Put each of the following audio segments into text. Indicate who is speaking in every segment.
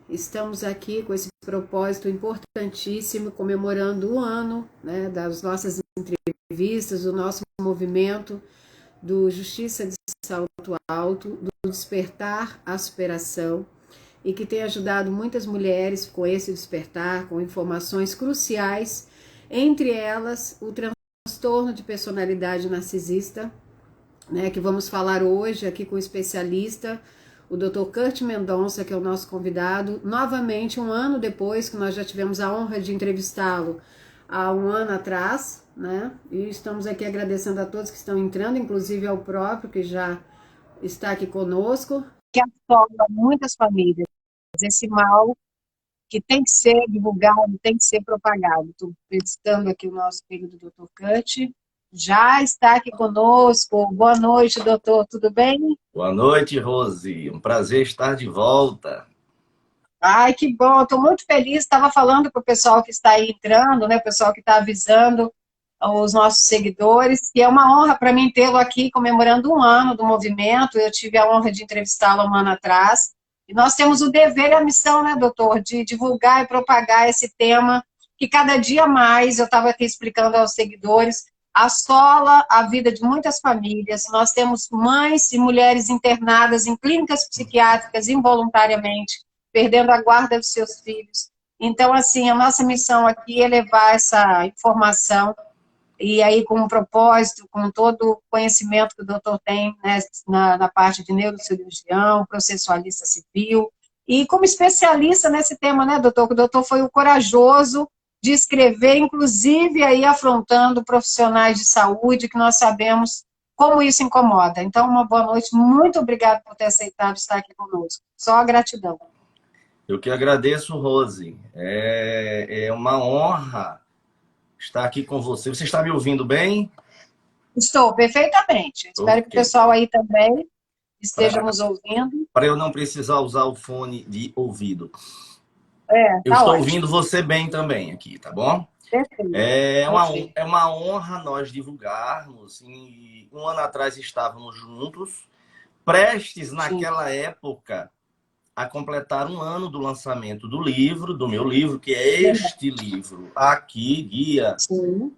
Speaker 1: Estamos aqui com esse propósito importantíssimo, comemorando o ano, né, das nossas entrevistas, do nosso movimento do Justiça de Salto Alto, do Despertar à Superação, e que tem ajudado muitas mulheres com esse despertar, com informações cruciais, entre elas o transtorno de personalidade narcisista, né, que vamos falar hoje aqui com o especialista, o Dr. Curt Mendonça, que é o nosso convidado, novamente um ano depois que nós já tivemos a honra de entrevistá-lo há um ano atrás, né? E estamos aqui agradecendo a todos que estão entrando, inclusive ao próprio que já está aqui conosco.
Speaker 2: Que assola muitas famílias, esse mal que tem que ser divulgado, tem que ser propagado. Estou acreditando aqui o nosso querido Dr. Curt. Já está aqui conosco. Boa noite, doutor. Tudo bem?
Speaker 3: Boa noite, Rose. Um prazer estar de volta.
Speaker 2: Ai, que bom. Estou muito feliz. Estava falando para o pessoal que está aí entrando, né? O pessoal que está avisando os nossos seguidores, que é uma honra para mim tê-lo aqui comemorando um ano do movimento. Eu tive a honra de entrevistá-lo um ano atrás. E nós temos o dever e a missão, né, doutor, de divulgar e propagar esse tema que cada dia mais, eu estava aqui explicando aos seguidores, assola a vida de muitas famílias. Nós temos mães e mulheres internadas em clínicas psiquiátricas involuntariamente, perdendo a guarda dos seus filhos. Então, assim, a nossa missão aqui é levar essa informação, e aí com um propósito, com todo o conhecimento que o doutor tem, né, na parte de neurocirurgião, processualista civil, e como especialista nesse tema, né, doutor? Que o doutor foi o corajoso de escrever, inclusive aí afrontando profissionais de saúde, que nós sabemos como isso incomoda. Então, uma boa noite, muito obrigada por ter aceitado estar aqui conosco. Só a gratidão.
Speaker 3: Eu que agradeço, Rose. É uma honra estar aqui com você. Você está me ouvindo bem?
Speaker 2: Estou, perfeitamente. Espero que o pessoal aí também esteja nos ouvindo.
Speaker 3: Para eu não precisar usar o fone de ouvido.
Speaker 2: Eu
Speaker 3: estou ouvindo você bem também aqui, tá bom?
Speaker 2: Perfeito.
Speaker 3: É uma honra nós divulgarmos. E um ano atrás estávamos juntos, prestes naquela época a completar um ano do lançamento do livro, do meu livro, que é este livro aqui, Guia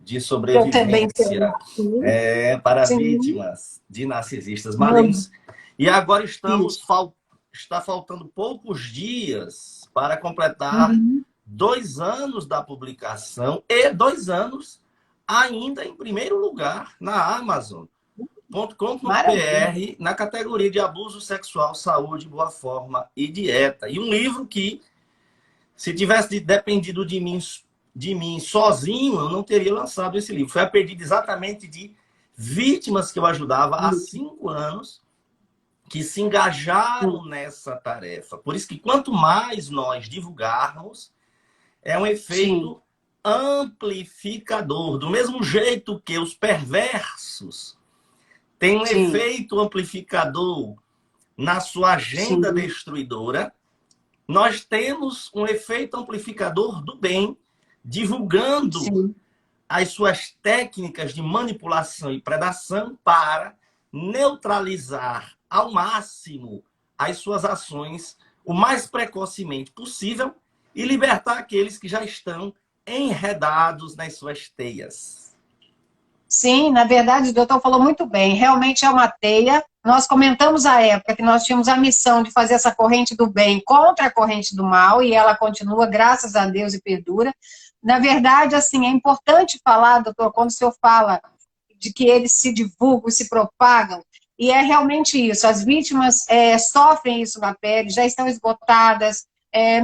Speaker 3: de Sobrevivência para Vítimas de Narcisistas Malignos. E agora está faltando poucos dias para completar 2 anos da publicação e 2 anos ainda em primeiro lugar na Amazon.com.br, na categoria de abuso sexual, saúde, boa forma e dieta. E um livro que, se tivesse dependido de mim sozinho, eu não teria lançado esse livro. Foi a pedido exatamente de vítimas que eu ajudava há 5 anos, que se engajaram nessa tarefa. Por isso que quanto mais nós divulgarmos, é um efeito amplificador. Do mesmo jeito que os perversos têm um efeito amplificador na sua agenda destruidora, nós temos um efeito amplificador do bem, divulgando as suas técnicas de manipulação e predação para neutralizar ao máximo as suas ações o mais precocemente possível e libertar aqueles que já estão enredados nas suas teias.
Speaker 2: Sim, na verdade, o doutor falou muito bem. Realmente é uma teia. Nós comentamos à época que nós tínhamos a missão de fazer essa corrente do bem contra a corrente do mal, e ela continua, graças a Deus, e perdura. Na verdade, assim, é importante falar, doutor, quando o senhor fala de que eles se divulgam, se propagam, e é realmente isso. As vítimas sofrem isso na pele, já estão esgotadas,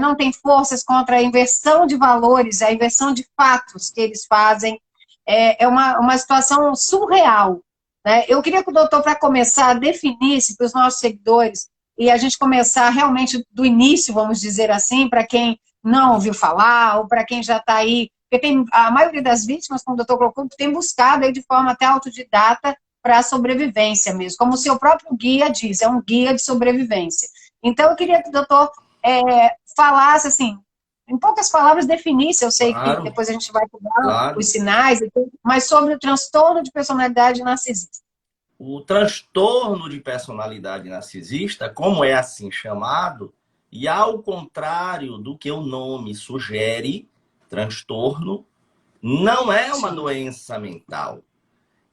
Speaker 2: não tem forças contra a inversão de valores, a inversão de fatos que eles fazem. É uma situação surreal, né? Eu queria que o doutor, para começar, definisse para os nossos seguidores, e a gente começar realmente do início, vamos dizer assim, para quem não ouviu falar, ou para quem já está aí, porque a maioria das vítimas, como o doutor colocou, tem buscado aí de forma até autodidata para a sobrevivência mesmo, como o seu próprio guia diz, é um guia de sobrevivência. Então, eu queria que o doutor falasse, assim, em poucas palavras, definisse, eu sei que depois a gente vai pegar os sinais, mas sobre o transtorno de personalidade narcisista.
Speaker 3: O transtorno de personalidade narcisista, como é assim chamado, E ao contrário do que o nome sugere, transtorno não é uma doença mental.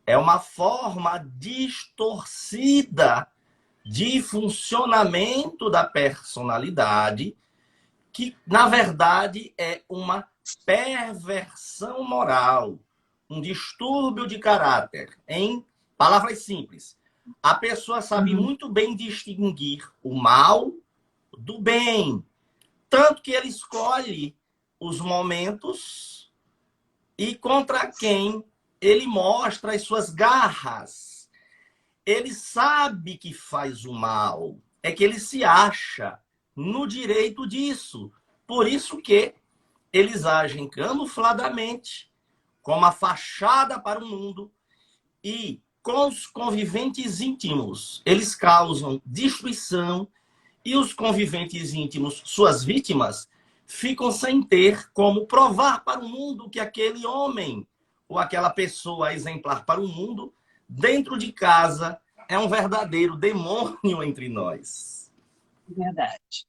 Speaker 3: É uma forma distorcida de funcionamento da personalidade que, na verdade, é uma perversão moral, um distúrbio de caráter. Em palavras simples, a pessoa sabe muito bem distinguir o mal do bem, tanto que ele escolhe os momentos e contra quem ele mostra as suas garras. Ele sabe que faz o mal, é que ele se acha no direito disso. Por isso que eles agem camufladamente, como a fachada para o mundo, e com os conviventes íntimos, eles causam destruição, e os conviventes íntimos, suas vítimas, ficam sem ter como provar para o mundo que aquele homem ou aquela pessoa exemplar para o mundo, dentro de casa, é um verdadeiro demônio entre nós.
Speaker 2: Verdade.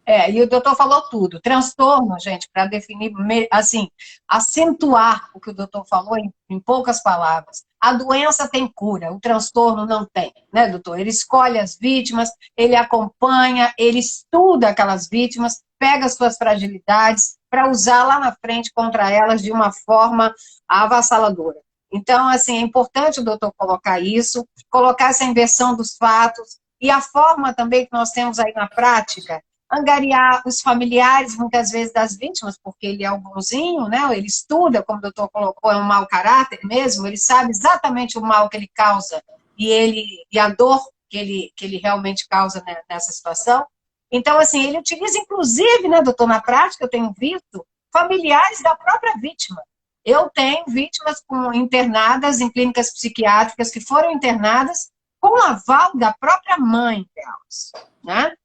Speaker 2: E o doutor falou tudo. Transtorno, gente, para definir, assim, acentuar o que o doutor falou em poucas palavras. A doença tem cura, o transtorno não tem, né, doutor? Ele escolhe as vítimas, ele acompanha, ele estuda aquelas vítimas, pega as suas fragilidades para usar lá na frente contra elas de uma forma avassaladora. Então, assim, é importante o doutor colocar isso, colocar essa inversão dos fatos, e a forma também que nós temos aí na prática, angariar os familiares, muitas vezes, das vítimas, porque ele é um bonzinho, né? Ele estuda, como o doutor colocou, é um mau caráter mesmo, ele sabe exatamente o mal que ele causa e a dor que ele realmente causa, né, nessa situação. Então, assim, ele utiliza, inclusive, né, doutor, na prática, eu tenho visto familiares da própria vítima. Eu tenho vítimas internadas em clínicas psiquiátricas que foram internadas com o aval da própria mãe delas, né?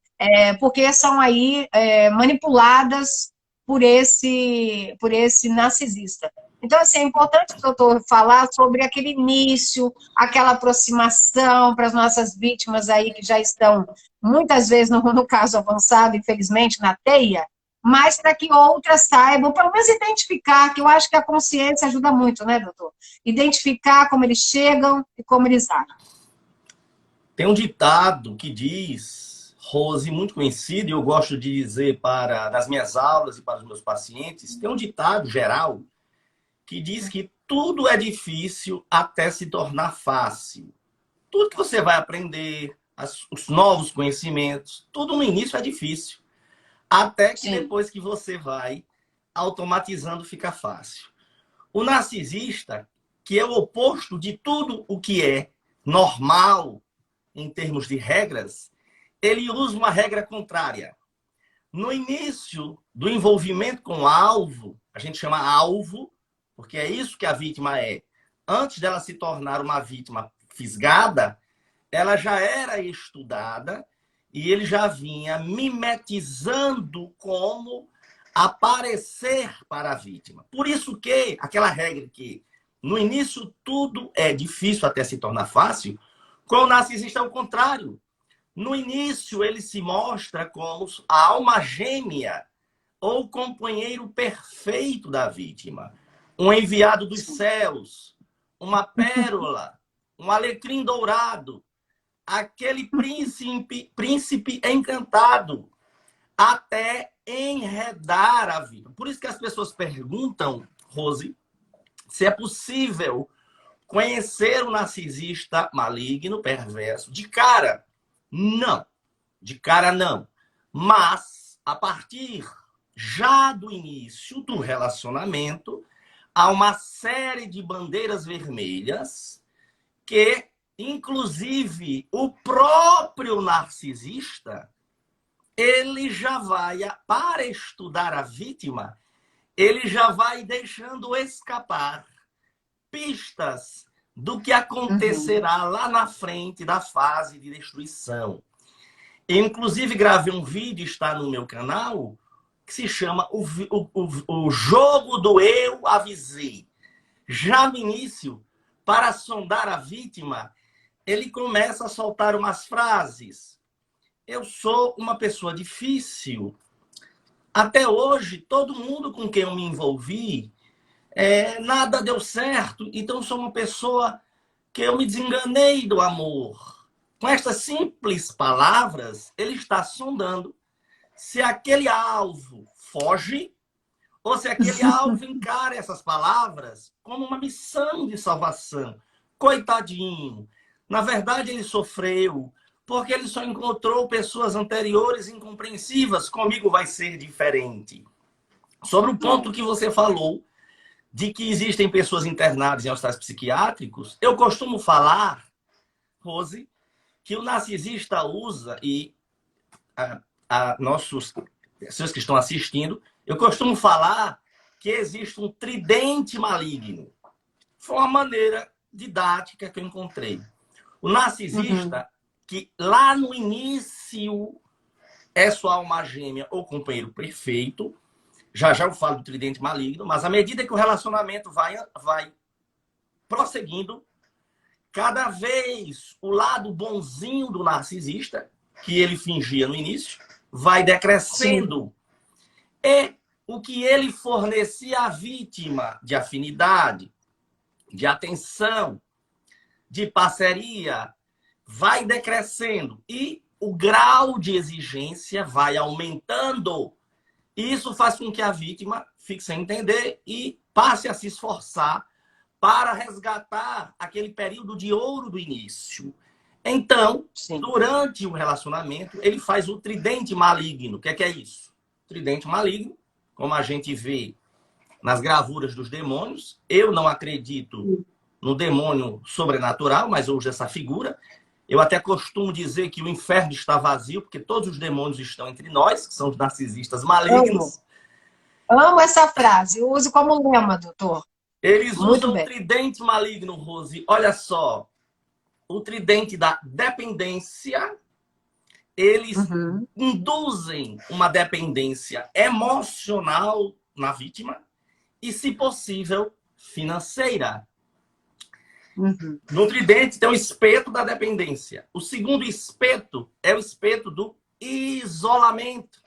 Speaker 2: Porque são aí manipuladas por esse narcisista. Então, assim, é importante o doutor falar sobre aquele início, aquela aproximação para as nossas vítimas aí que já estão, muitas vezes, no caso avançado, infelizmente, na teia, mas para que outras saibam, pelo menos identificar, que eu acho que a consciência ajuda muito, né, doutor? Identificar como eles chegam e como eles agem.
Speaker 3: Tem um ditado que diz, Rose, muito conhecido, e eu gosto de dizer nas minhas aulas e para os meus pacientes, tem um ditado geral que diz que tudo é difícil até se tornar fácil. Tudo que você vai aprender, os novos conhecimentos, tudo no início é difícil. Até que depois que você vai automatizando, fica fácil. O narcisista, que é o oposto de tudo o que é normal em termos de regras, ele usa uma regra contrária. No início do envolvimento com o alvo, a gente chama alvo, porque é isso que a vítima é. Antes dela se tornar uma vítima fisgada, ela já era estudada e ele já vinha mimetizando como aparecer para a vítima. Por isso que aquela regra que no início tudo é difícil até se tornar fácil, com o narcisista é o contrário. No início ele se mostra como a alma gêmea ou o companheiro perfeito da vítima. Um enviado dos céus, uma pérola, um alecrim dourado, aquele príncipe encantado, até enredar a vida. Por isso que as pessoas perguntam, Rose, se é possível conhecer o narcisista maligno, perverso, de cara. Não. De cara, não. Mas, a partir já do início do relacionamento, há uma série de bandeiras vermelhas que, inclusive, o próprio narcisista, ele já vai, para estudar a vítima, ele já vai deixando escapar pistas do que acontecerá lá na frente da fase de destruição. Eu, inclusive, gravei um vídeo, está no meu canal, que se chama o Jogo do Eu Avisei. Já no início, para sondar a vítima, ele começa a soltar umas frases. eu sou uma pessoa difícil. Até hoje, todo mundo com quem eu me envolvi, nada deu certo. Então, eu sou uma pessoa que eu me desenganei do amor. Com estas simples palavras, ele está sondando se aquele alvo foge ou se aquele alvo encara essas palavras como uma missão de salvação. Coitadinho. Na verdade, ele sofreu porque ele só encontrou pessoas anteriores incompreensivas. Comigo vai ser diferente. Sobre o ponto que você falou, de que existem pessoas internadas em hospitais psiquiátricos, eu costumo falar, Rose, que o narcisista usa, e nossos pessoas que estão assistindo, eu costumo falar que existe um tridente maligno. Foi uma maneira didática que eu encontrei. O narcisista, que lá no início é sua alma gêmea ou companheiro perfeito, já eu falo do tridente maligno, mas à medida que o relacionamento vai prosseguindo, cada vez o lado bonzinho do narcisista, que ele fingia no início, vai decrescendo. Sim. E o que ele fornecia à vítima de afinidade, de atenção, de parceria, vai decrescendo. E o grau de exigência vai aumentando. Isso faz com que a vítima fique sem entender e passe a se esforçar para resgatar aquele período de ouro do início. Então, sim, durante o relacionamento, ele faz o tridente maligno. O que é isso? O tridente maligno, como a gente vê nas gravuras dos demônios. Eu não acredito no demônio sobrenatural, mas eu uso essa figura. Eu até costumo dizer que o inferno está vazio, porque todos os demônios estão entre nós, que são os narcisistas malignos.
Speaker 2: Amo essa frase, eu uso como lema, doutor.
Speaker 3: Eles usam o tridente maligno, Rose. Olha só, o tridente da dependência, eles induzem uma dependência emocional na vítima e, se possível, financeira. No tridente tem o espeto da dependência. O segundo espeto é o espeto do isolamento.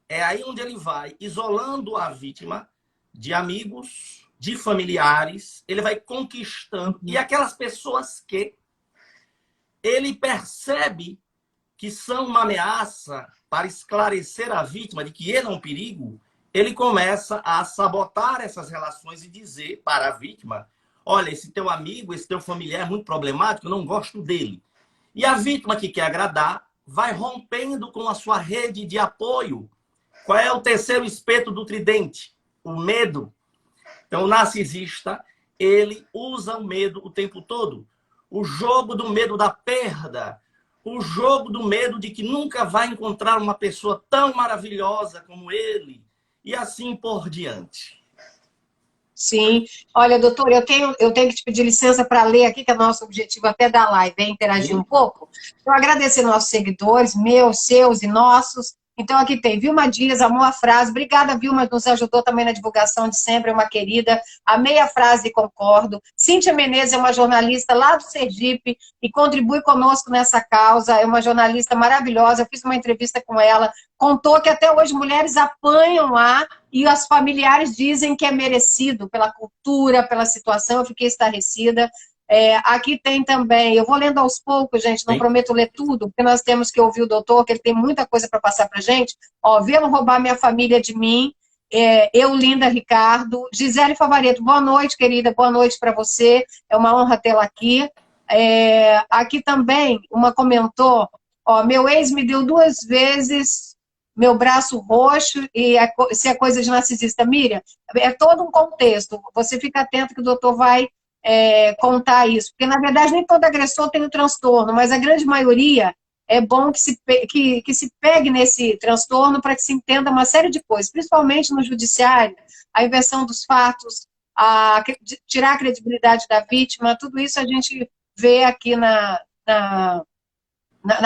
Speaker 3: É aí onde ele vai isolando a vítima de amigos, de familiares. Ele vai conquistando. E aquelas pessoas que ele percebe que são uma ameaça para esclarecer a vítima de que ele é um perigo, ele começa a sabotar essas relações e dizer para a vítima: olha, esse teu amigo, esse teu familiar é muito problemático, eu não gosto dele. E a vítima que quer agradar vai rompendo com a sua rede de apoio. Qual é o terceiro espeto do tridente? O medo. Então, o narcisista, ele usa o medo o tempo todo. O jogo do medo da perda. O jogo do medo de que nunca vai encontrar uma pessoa tão maravilhosa como ele. E assim por diante.
Speaker 2: Sim. Olha, doutor, eu tenho que te pedir licença para ler aqui, que é nosso objetivo até da live, é interagir um pouco. Eu agradecer nossos seguidores, meus, seus e nossos. Então, aqui tem Vilma Dias, amou a frase. Obrigada, Vilma, nos ajudou também na divulgação de sempre, é uma querida. Amei a frase e concordo. Cíntia Menezes é uma jornalista lá do Sergipe e contribui conosco nessa causa. É uma jornalista maravilhosa. Eu fiz uma entrevista com ela. Contou que até hoje mulheres apanham lá e as familiares dizem que é merecido pela cultura, pela situação. Eu fiquei estarrecida. Aqui tem também, eu vou lendo aos poucos, gente, não prometo ler tudo, porque nós temos que ouvir o doutor, que ele tem muita coisa para passar para a gente. Ó, vieram roubar minha família de mim, eu, Linda Ricardo. Gisele Favareto, boa noite, querida, boa noite para você, é uma honra tê-la aqui. Aqui também, uma comentou, ó, meu ex me deu 2 vezes meu braço roxo, e se é coisa de narcisista. Miriam, é todo um contexto, você fica atento que o doutor vai contar isso, porque na verdade nem todo agressor tem o transtorno, mas a grande maioria é bom que se pegue nesse transtorno para que se entenda uma série de coisas, principalmente no judiciário, a inversão dos fatos, tirar a credibilidade da vítima, tudo isso a gente vê aqui na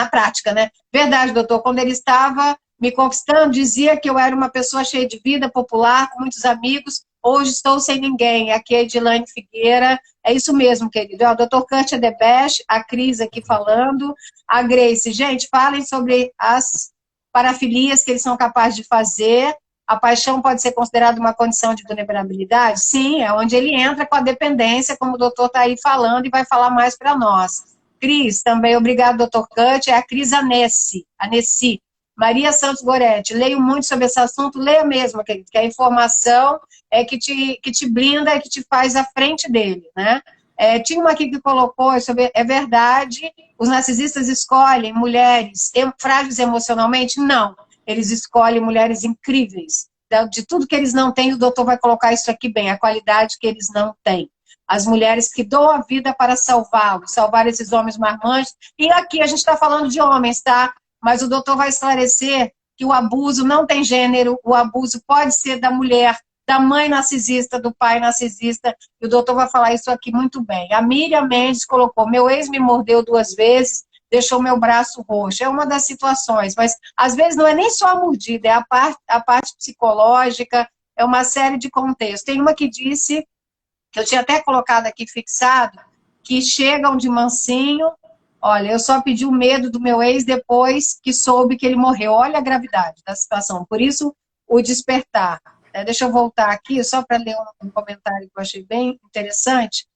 Speaker 2: prática, né? Verdade, doutor, quando ele estava me conquistando, dizia que eu era uma pessoa cheia de vida, popular, com muitos amigos, Hoje estou sem ninguém. Aqui é Edilane Figueira. É isso mesmo, querido. O Dr. Kátia Debest, a Cris aqui falando. A Grace. Gente, falem sobre as parafilias que eles são capazes de fazer. A paixão pode ser considerada uma condição de vulnerabilidade? Sim, é onde ele entra com a dependência, como o doutor está aí falando e vai falar mais para nós. Cris, também obrigado, doutor Kátia. É a Cris Anessi. Maria Santos Goretti, leio muito sobre esse assunto, leia mesmo, querido, que a informação é que te blinda e que te faz à frente dele, né? Tinha uma aqui que colocou sobre, é verdade, os narcisistas escolhem mulheres frágeis emocionalmente? Não, eles escolhem mulheres incríveis. De tudo que eles não têm, o doutor vai colocar isso aqui bem, a qualidade que eles não têm. As mulheres que dão a vida para salvá-los, salvar esses homens marmantes. E aqui a gente está falando de homens, tá? Mas o doutor vai esclarecer que o abuso não tem gênero, o abuso pode ser da mulher, da mãe narcisista, do pai narcisista, e o doutor vai falar isso aqui muito bem. A Miriam Mendes colocou, meu ex me mordeu 2 vezes, deixou meu braço roxo. É uma das situações, mas às vezes não é nem só a mordida, é a parte psicológica, é uma série de contextos. Tem uma que disse, que eu tinha até colocado aqui fixado, que chegam de mansinho. Olha, eu só pedi o medo do meu ex depois que soube que ele morreu. Olha a gravidade da situação. Por isso, o despertar. Deixa eu voltar aqui, só para ler um comentário que eu achei bem interessante,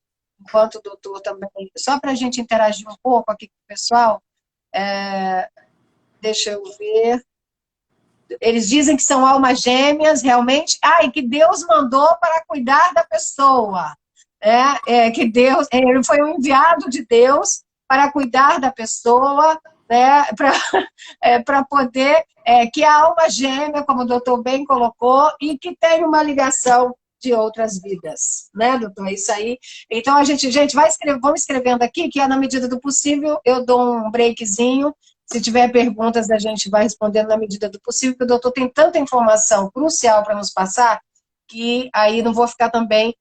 Speaker 2: enquanto o doutor também... Só para a gente interagir um pouco aqui com o pessoal. Deixa eu ver... Eles dizem que são almas gêmeas, realmente. E que Deus mandou para cuidar da pessoa. Que Deus... Ele foi um enviado de Deus para cuidar da pessoa, né, para poder, que a alma gêmea, como o doutor bem colocou, e que tem uma ligação de outras vidas, né, doutor? É isso aí. Então, gente, vamos escrevendo aqui, que na medida do possível, eu dou um breakzinho. Se tiver perguntas, a gente vai respondendo na medida do possível, porque o doutor tem tanta informação crucial para nos passar, que aí não vou ficar também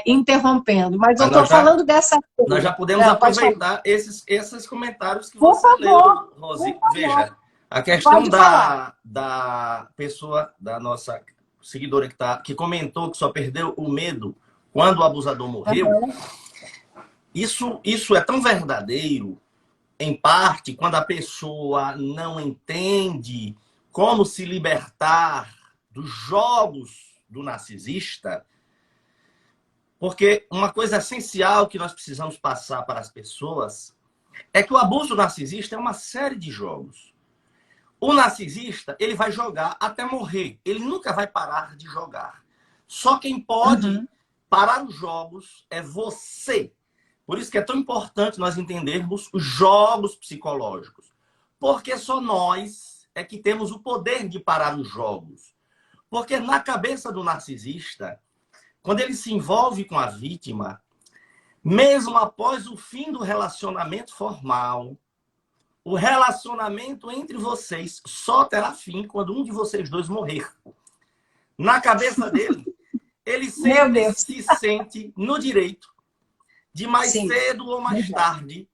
Speaker 2: interrompendo. Mas eu estou falando dessa coisa.
Speaker 3: Nós já podemos aproveitar esses comentários que
Speaker 2: por
Speaker 3: você
Speaker 2: favor,
Speaker 3: leu, Rosi.
Speaker 2: por favor.
Speaker 3: Veja, a questão da pessoa, da nossa seguidora que comentou que só perdeu o medo quando o abusador morreu, isso é tão verdadeiro, em parte, quando a pessoa não entende como se libertar dos jogos do narcisista. Porque uma coisa essencial que nós precisamos passar para as pessoas é que o abuso narcisista é uma série de jogos. O narcisista, ele vai jogar até morrer. Ele nunca vai parar de jogar. Só quem pode parar os jogos é você. Por isso que é tão importante nós entendermos os jogos psicológicos. Porque só nós é que temos o poder de parar os jogos. Porque na cabeça do narcisista, quando ele se envolve com a vítima, mesmo após o fim do relacionamento formal, o relacionamento entre vocês só terá fim quando um de vocês dois morrer. Na cabeça dele, ele sempre se sente no direito de mais cedo ou mais tarde,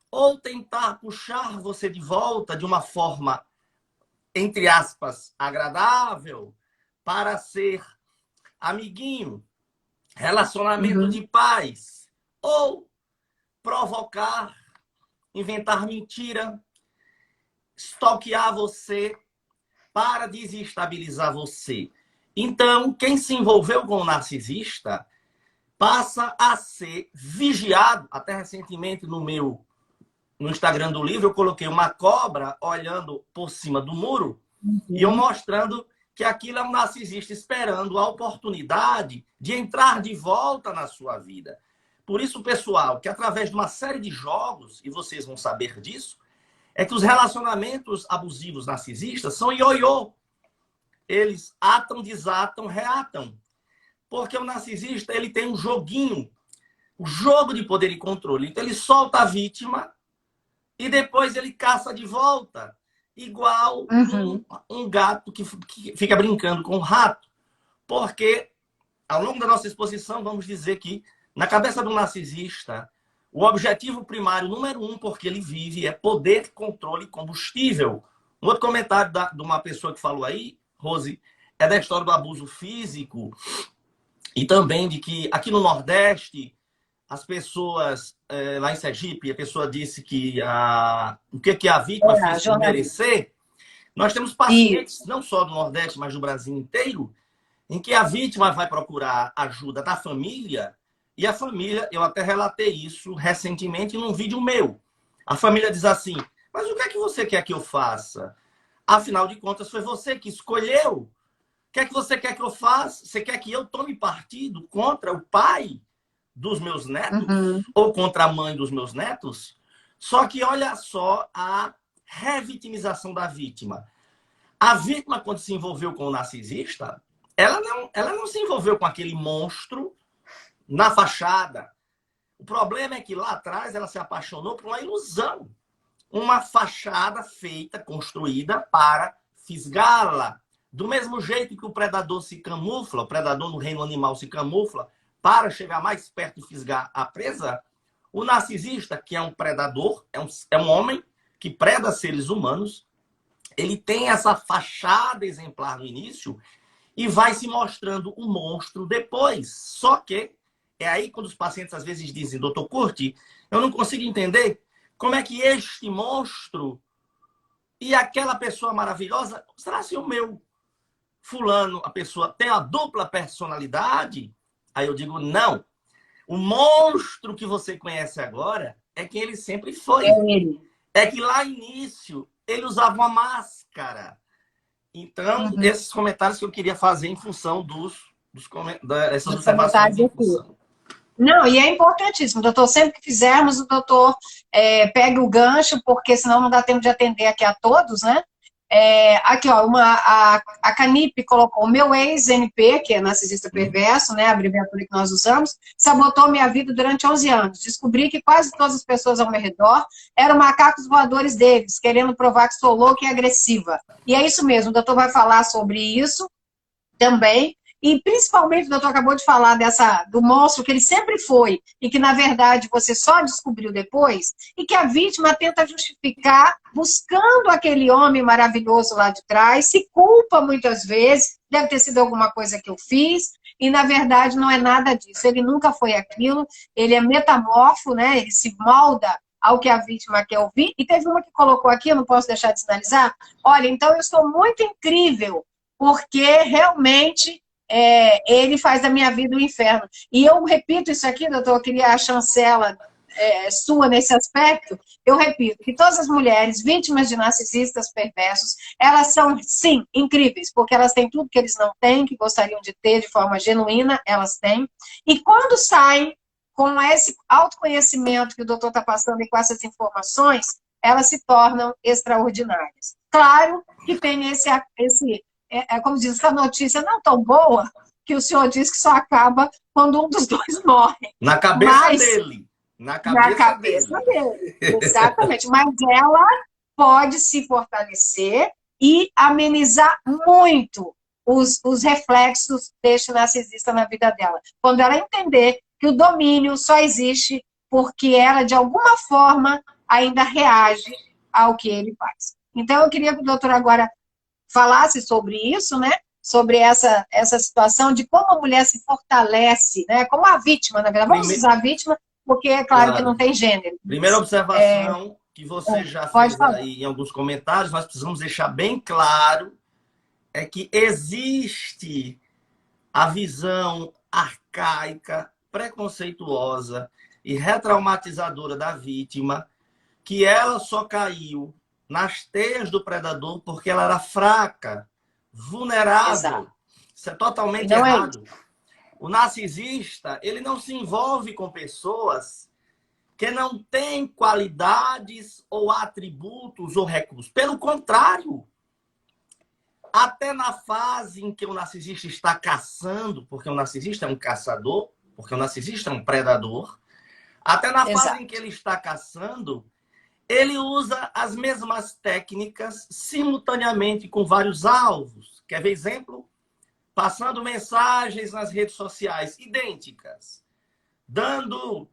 Speaker 3: ou tentar puxar você de volta de uma forma, entre aspas, agradável, para ser amiguinho, relacionamento de paz, ou provocar, inventar mentira, stalkear você para desestabilizar você. Então, quem se envolveu com o narcisista passa a ser vigiado. Até recentemente no Instagram do livro eu coloquei uma cobra olhando por cima do muro e eu mostrando que aquilo é um narcisista esperando a oportunidade de entrar de volta na sua vida. Por isso, pessoal, que através de uma série de jogos, e vocês vão saber disso, é que os relacionamentos abusivos narcisistas são ioiô. Eles atam, desatam, reatam. Porque o narcisista, ele tem um joguinho, o jogo de poder e controle. Então, ele solta a vítima e depois ele caça de volta. Igual um gato que fica brincando com um rato. Porque, ao longo da nossa exposição, vamos dizer que, na cabeça do narcisista, o objetivo primário, número 1, porque ele vive, é poder, controle e combustível. Um outro comentário de uma pessoa que falou aí, Rose, é da história do abuso físico. E também de que aqui no Nordeste, as pessoas, lá em Sergipe, a pessoa disse que o que a vítima
Speaker 2: É, a
Speaker 3: fez por
Speaker 2: jornalista.
Speaker 3: merecer. Nós temos
Speaker 2: Isso.
Speaker 3: pacientes, não só do Nordeste, mas do Brasil inteiro, em que a vítima vai procurar ajuda da família, e a família, eu até relatei isso recentemente num vídeo meu. A família diz assim, mas o que é que você quer que eu faça? Afinal de contas, foi você que escolheu. O que é que você quer que eu faça? Você quer que eu tome partido contra o pai dos meus
Speaker 2: Uhum.
Speaker 3: netos? Ou contra a mãe dos meus netos? Só que olha só a revitimização da vítima. A vítima, quando se envolveu com o narcisista, ela não se envolveu com aquele monstro na fachada. O problema é que lá atrás ela se apaixonou por uma ilusão. Uma fachada feita, construída para fisgá-la. Do mesmo jeito que o predador se camufla, o predador no reino animal se camufla para chegar mais perto e fisgar a presa, o narcisista, que é um predador, é um homem que preda seres humanos, ele tem essa fachada exemplar no início e vai se mostrando o monstro depois. Só que é aí quando os pacientes às vezes dizem, doutor Curti, eu não consigo entender como é que este monstro e aquela pessoa maravilhosa, será se o meu fulano, a pessoa tem a dupla personalidade? Aí eu digo, não. O monstro que você conhece agora é quem ele sempre
Speaker 2: É
Speaker 3: foi.
Speaker 2: ele.
Speaker 3: É que lá no início ele usava uma máscara. Então,
Speaker 2: Uhum.
Speaker 3: esses comentários que eu queria fazer em função dessas
Speaker 2: Dos
Speaker 3: observações
Speaker 2: comentários
Speaker 3: em
Speaker 2: aqui.
Speaker 3: função.
Speaker 2: Não, e é importantíssimo, doutor. Sempre que fizermos, o doutor pegue o gancho, porque senão não dá tempo de atender aqui a todos, né? Aqui, ó, a Canip colocou: o meu ex-NP, que é narcisista perverso, né, a abreviatura que nós usamos, sabotou minha vida durante 11 anos. Descobri que quase todas as pessoas ao meu redor eram macacos voadores deles, querendo provar que sou louca e agressiva. E é isso mesmo, o doutor vai falar sobre isso também. E principalmente, o doutor acabou de falar do monstro que ele sempre foi e que, na verdade, você só descobriu depois, e que a vítima tenta justificar buscando aquele homem maravilhoso lá de trás, se culpa muitas vezes, deve ter sido alguma coisa que eu fiz, e na verdade não é nada disso. Ele nunca foi aquilo, ele é metamorfo, né? Ele se molda ao que a vítima quer ouvir. E teve uma que colocou aqui, eu não posso deixar de sinalizar, olha, então eu estou muito incrível, porque realmente ele faz da minha vida um inferno. E eu repito isso aqui, doutor, eu queria a chancela sua nesse aspecto, eu repito que todas as mulheres vítimas de narcisistas perversos, elas são, sim, incríveis, porque elas têm tudo que eles não têm, que gostariam de ter de forma genuína, elas têm. E quando saem com esse autoconhecimento que o doutor está passando e com essas informações, elas se tornam extraordinárias. Claro que tem como diz, essa notícia não tão boa, que o senhor diz que só acaba quando um dos dois morre.
Speaker 3: Na cabeça
Speaker 2: Mas,
Speaker 3: dele. Na
Speaker 2: na
Speaker 3: cabeça
Speaker 2: cabeça
Speaker 3: dele.
Speaker 2: dele, exatamente. Mas ela pode se fortalecer e amenizar muito os reflexos deste narcisista na vida dela. Quando ela entender que o domínio só existe porque ela, de alguma forma, ainda reage ao que ele faz. Então, eu queria que o doutor agora falasse sobre isso, né? Sobre essa situação de como a mulher se fortalece, né? Como a vítima, na verdade. Vamos usar a vítima, porque é claro que não
Speaker 3: Claro.
Speaker 2: tem gênero.
Speaker 3: Primeira observação que você já
Speaker 2: Pode
Speaker 3: fez
Speaker 2: falar.
Speaker 3: aí em alguns comentários, nós precisamos deixar bem claro é que existe a visão arcaica, preconceituosa e retraumatizadora da vítima, que ela só caiu nas teias do predador porque ela era fraca, vulnerável.
Speaker 2: Exato.
Speaker 3: Isso é totalmente
Speaker 2: Não é
Speaker 3: errado. O narcisista, ele não se envolve com pessoas que não têm qualidades ou atributos ou recursos. Pelo contrário, até na fase em que o narcisista está caçando, porque o narcisista é um caçador, porque o narcisista é um predador, até na fase em que ele está caçando, ele usa as mesmas técnicas simultaneamente com vários alvos. Quer ver exemplo? Passando mensagens nas redes sociais idênticas, dando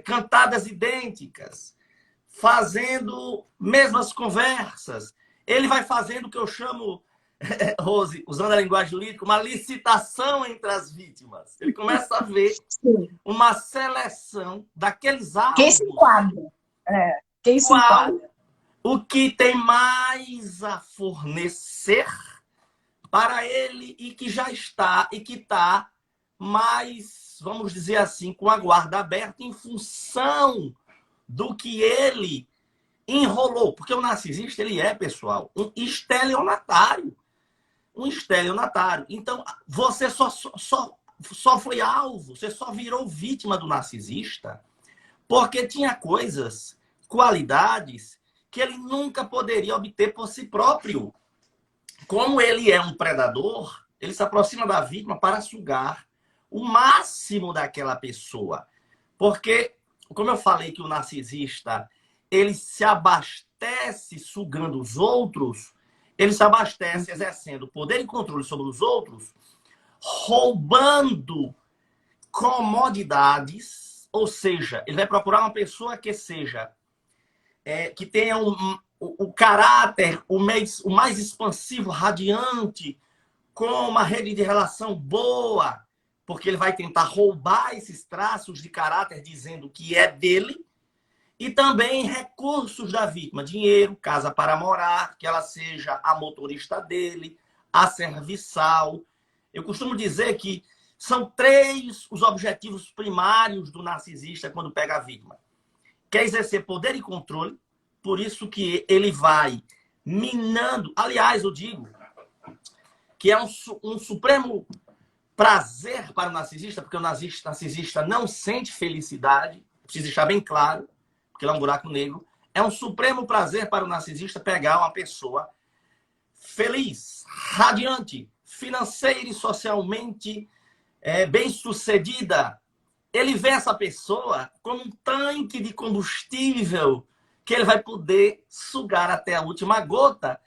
Speaker 3: cantadas idênticas, fazendo mesmas conversas. Ele vai fazendo o que eu chamo Rose, usando a linguagem jurídica, uma licitação entre as vítimas. Ele começa a ver
Speaker 2: Sim.
Speaker 3: uma seleção daqueles
Speaker 2: Quem se
Speaker 3: alvos.
Speaker 2: enquadra? Quem se enquadra?
Speaker 3: O que tem mais a fornecer para ele e que já está e que está mais, vamos dizer assim, com a guarda aberta em função do que ele enrolou. Porque o narcisista, ele é, pessoal, um estelionatário. Um estelionatário. Então, você só foi alvo, você só virou vítima do narcisista porque tinha coisas, qualidades, que ele nunca poderia obter por si próprio. Como ele é um predador, ele se aproxima da vítima para sugar o máximo daquela pessoa. Porque, como eu falei que o narcisista, ele se abastece sugando os outros, ele se abastece exercendo poder e controle sobre os outros, roubando comodidades, ou seja, ele vai procurar uma pessoa que seja, que tenha o caráter o mais expansivo, radiante, com uma rede de relação boa, porque ele vai tentar roubar esses traços de caráter dizendo que é dele, e também recursos da vítima, dinheiro, casa para morar, que ela seja a motorista dele, a serviçal. Eu costumo dizer que são 3 os objetivos primários do narcisista quando pega a vítima. Quer exercer poder e controle, por isso que ele vai minando. Aliás, eu digo que é um supremo prazer para o narcisista, porque o narcisista não sente felicidade, precisa deixar bem claro, porque ele é um buraco negro. É um supremo prazer para o narcisista pegar uma pessoa feliz, radiante, financeira e socialmente bem-sucedida. Ele vê essa pessoa como um tanque de combustível que ele vai poder sugar até a última gota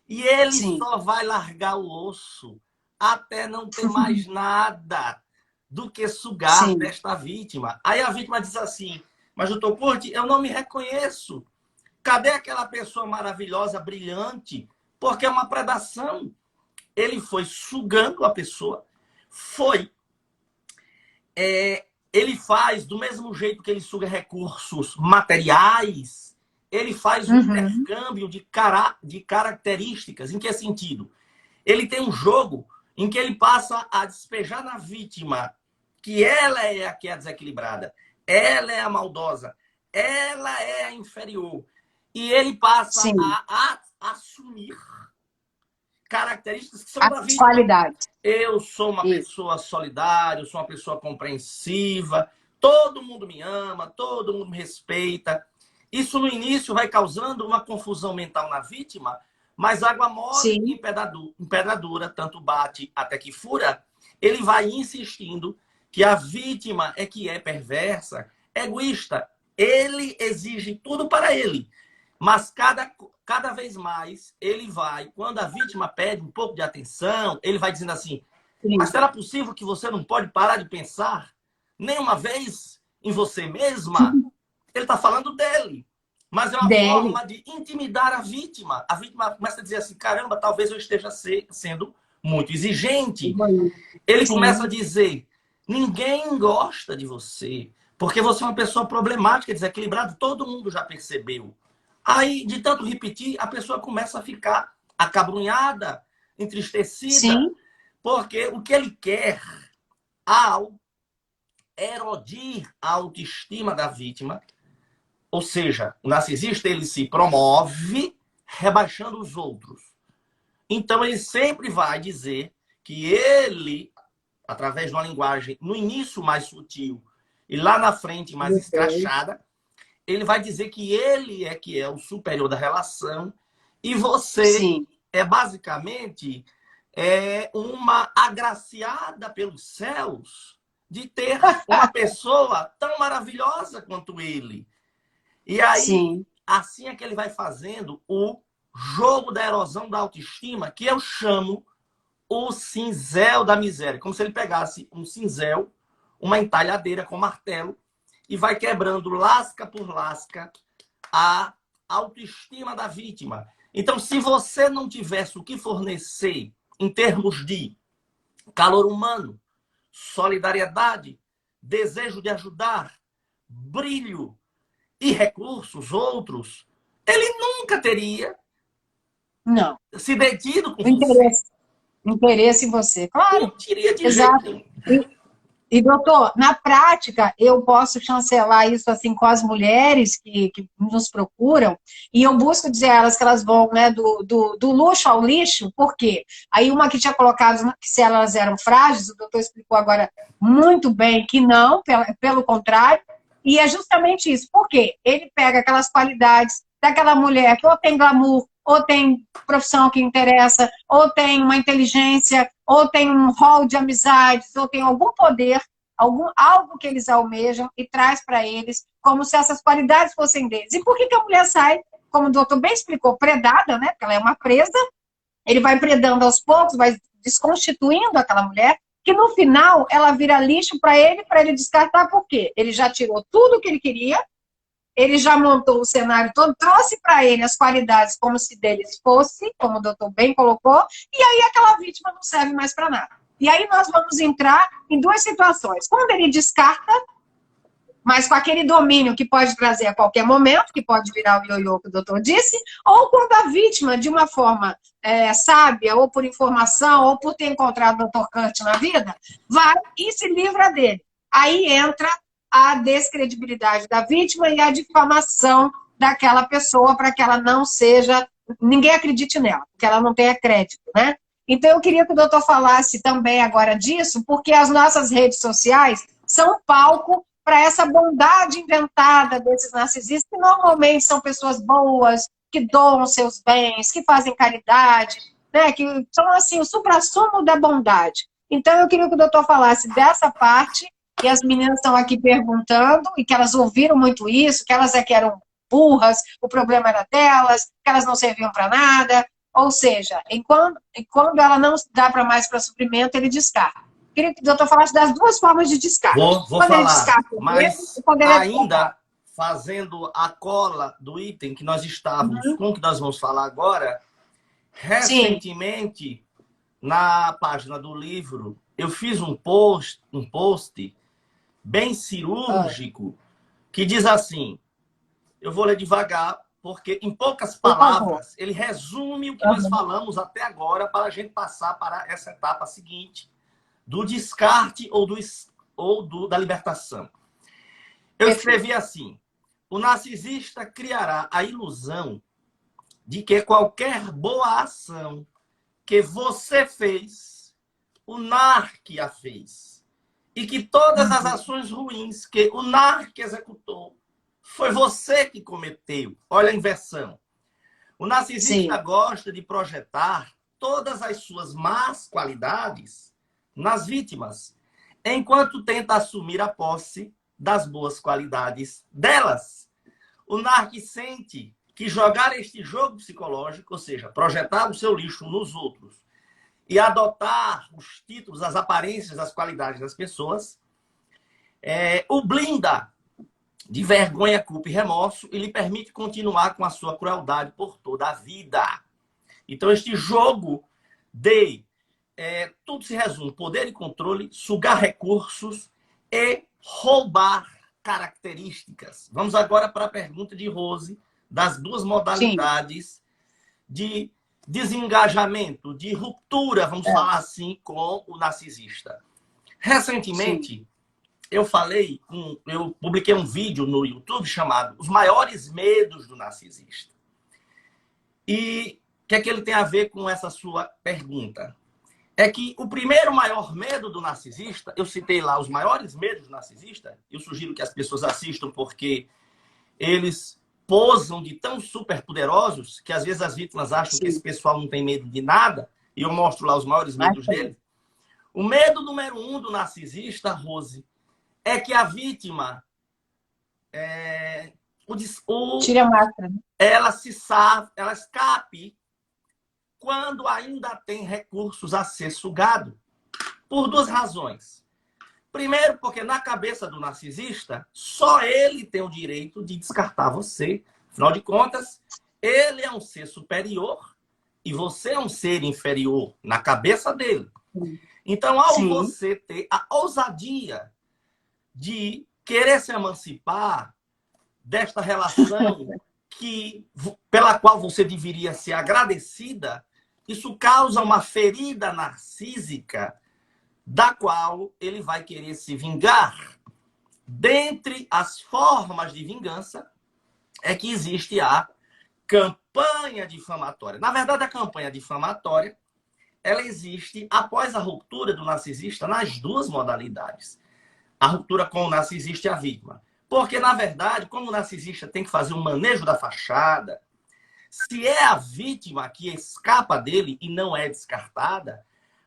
Speaker 3: e ele
Speaker 2: Sim.
Speaker 3: só vai largar o osso até não ter mais nada do que sugar
Speaker 2: Sim.
Speaker 3: desta vítima. Aí a vítima diz assim, mas doutor Curti, eu não me reconheço. Cadê aquela pessoa maravilhosa, brilhante? Porque é uma predação. Ele foi sugando a pessoa, ele faz do mesmo jeito que ele suga recursos materiais, ele faz um intercâmbio de características. Em que sentido? Ele tem um jogo em que ele passa a despejar na vítima que ela é a que é desequilibrada, ela é a maldosa, ela é a inferior. E ele passa a assumir características que são da vítima.
Speaker 2: Qualidades.
Speaker 3: Eu sou uma pessoa solidária, eu sou uma pessoa compreensiva, todo mundo me ama, todo mundo me respeita. Isso no início vai causando uma confusão mental na vítima, mas água mole em pedra dura, tanto bate até que fura. Ele vai insistindo que a vítima é que é perversa, egoísta. Ele exige tudo para ele. Mas cada vez mais ele vai, quando a vítima pede um pouco de atenção, ele vai dizendo assim, mas será possível que você não pode parar de pensar nenhuma vez em você mesma? Ele está falando dele. Mas é uma forma de intimidar a vítima. A vítima começa a dizer assim, caramba, talvez eu esteja sendo muito exigente. Ele começa a dizer, ninguém gosta de você, porque você é uma pessoa problemática, desequilibrada, todo mundo já percebeu. Aí, de tanto repetir, a pessoa começa a ficar acabrunhada, entristecida, porque o que ele quer, ao erodir a autoestima da vítima, ou seja, o narcisista ele se promove rebaixando os outros. Então, ele sempre vai dizer que ele, através de uma linguagem, no início mais sutil e lá na frente mais escrachada, ele vai dizer que ele é que é o superior da relação e você é basicamente uma agraciada pelos céus de ter uma pessoa tão maravilhosa quanto ele. E aí, assim é que ele vai fazendo o jogo da erosão da autoestima, que eu chamo o cinzel da miséria. Como se ele pegasse um cinzel, uma entalhadeira com martelo, e vai quebrando lasca por lasca a autoestima da vítima. Então, se você não tivesse o que fornecer em termos de calor humano, solidariedade, desejo de ajudar, brilho e recursos outros, ele nunca teria
Speaker 2: Não.
Speaker 3: se detido com você.
Speaker 2: Interesse. Interesse em você. Claro.
Speaker 3: Não teria de
Speaker 2: Exato.
Speaker 3: jeito.
Speaker 2: E, doutor, na prática, eu posso chancelar isso assim com as mulheres que nos procuram, e eu busco dizer a elas que elas vão, né, do luxo ao lixo, por quê? Aí uma que tinha colocado que se elas eram frágeis, o doutor explicou agora muito bem que não, pelo contrário, e é justamente isso. Por quê? Ele pega aquelas qualidades daquela mulher que ou tem glamour, ou tem profissão que interessa, ou tem uma inteligência, ou tem um rol de amizades, ou tem algum poder, algo que eles almejam e traz para eles, como se essas qualidades fossem deles. E por que a mulher sai, como o doutor bem explicou, predada, né? Porque ela é uma presa, ele vai predando aos poucos, vai desconstituindo aquela mulher, que no final ela vira lixo para ele descartar, por quê? Ele já tirou tudo o que ele queria, ele já montou o cenário todo, trouxe para ele as qualidades como se deles fosse, como o doutor bem colocou, e aí aquela vítima não serve mais para nada. E aí nós vamos entrar em duas situações. Quando ele descarta, mas com aquele domínio que pode trazer a qualquer momento, que pode virar o ioiô que o doutor disse, ou quando a vítima, de uma forma sábia, ou por informação, ou por ter encontrado o doutor Kant na vida, vai e se livra dele. Aí entra a descredibilidade da vítima e a difamação daquela pessoa para que ela não seja... Ninguém acredite nela, porque ela não tenha crédito, né? Então, eu queria que o doutor falasse também agora disso, porque as nossas redes sociais são palco para essa bondade inventada desses narcisistas, que normalmente são pessoas boas, que doam seus bens, que fazem caridade, né? Que são, assim, o suprassumo da bondade. Então, eu queria que o doutor falasse dessa parte, e as meninas estão aqui perguntando, e que elas ouviram muito isso, que elas é que eram burras, o problema era delas, que elas não serviam para nada, ou seja, quando ela não dá para mais para suprimento, ele descarta. Queria que o doutor falasse das duas formas de descarte.
Speaker 3: Vou
Speaker 2: quando
Speaker 3: falar,
Speaker 2: ele descarta
Speaker 3: mas
Speaker 2: e quando ele
Speaker 3: ainda fazendo a cola do item que nós estávamos, com o que nós vamos falar agora, recentemente, na página do livro, eu fiz um post bem cirúrgico, que diz assim, eu vou ler devagar, porque em poucas palavras, ele resume o que nós falamos até agora para a gente passar para essa etapa seguinte, do descarte da libertação. Eu escrevi assim, o narcisista criará a ilusão de que qualquer boa ação que você fez, o narc a fez. E que todas as ações ruins que o narc executou, foi você que cometeu. Olha a inversão. O narcisista gosta de projetar todas as suas más qualidades nas vítimas, enquanto tenta assumir a posse das boas qualidades delas. O narc sente que jogar este jogo psicológico, ou seja, projetar o seu lixo nos outros e adotar os títulos, as aparências, as qualidades das pessoas, o blinda de vergonha, culpa e remorso e lhe permite continuar com a sua crueldade por toda a vida. Então, este jogo de... tudo se resume, poder e controle, sugar recursos e roubar características. Vamos agora para a pergunta de Rose, das duas modalidades de desengajamento, de ruptura, vamos falar assim, com o narcisista. Recentemente, eu publiquei um vídeo no YouTube chamado Os Maiores Medos do Narcisista. E o que é que ele tem a ver com essa sua pergunta? É que o primeiro maior medo do narcisista, eu citei lá os maiores medos do narcisista, eu sugiro que as pessoas assistam porque eles posam de tão super poderosos que às vezes as vítimas acham que esse pessoal não tem medo de nada, e eu mostro lá os maiores medos dele. O medo número 1 do narcisista, Rose, é que a vítima
Speaker 2: tira a máscara.
Speaker 3: Ela escape quando ainda tem recursos a ser sugado. Por duas razões. Primeiro, porque na cabeça do narcisista, só ele tem o direito de descartar você. Afinal de contas, Ele é um ser superior e você é um ser inferior na cabeça dele. Então, ao
Speaker 2: Sim.
Speaker 3: você ter a ousadia de querer se emancipar desta relação pela qual você deveria ser agradecida, isso causa uma ferida narcísica da qual ele vai querer se vingar. Dentre as formas de vingança é que existe a campanha difamatória. Na verdade, a campanha difamatória ela existe após a ruptura do narcisista nas duas modalidades. A ruptura com o narcisista e a vítima. Porque, na verdade, como o narcisista tem que fazer um manejo da fachada, se é a vítima que escapa dele e não é descartada,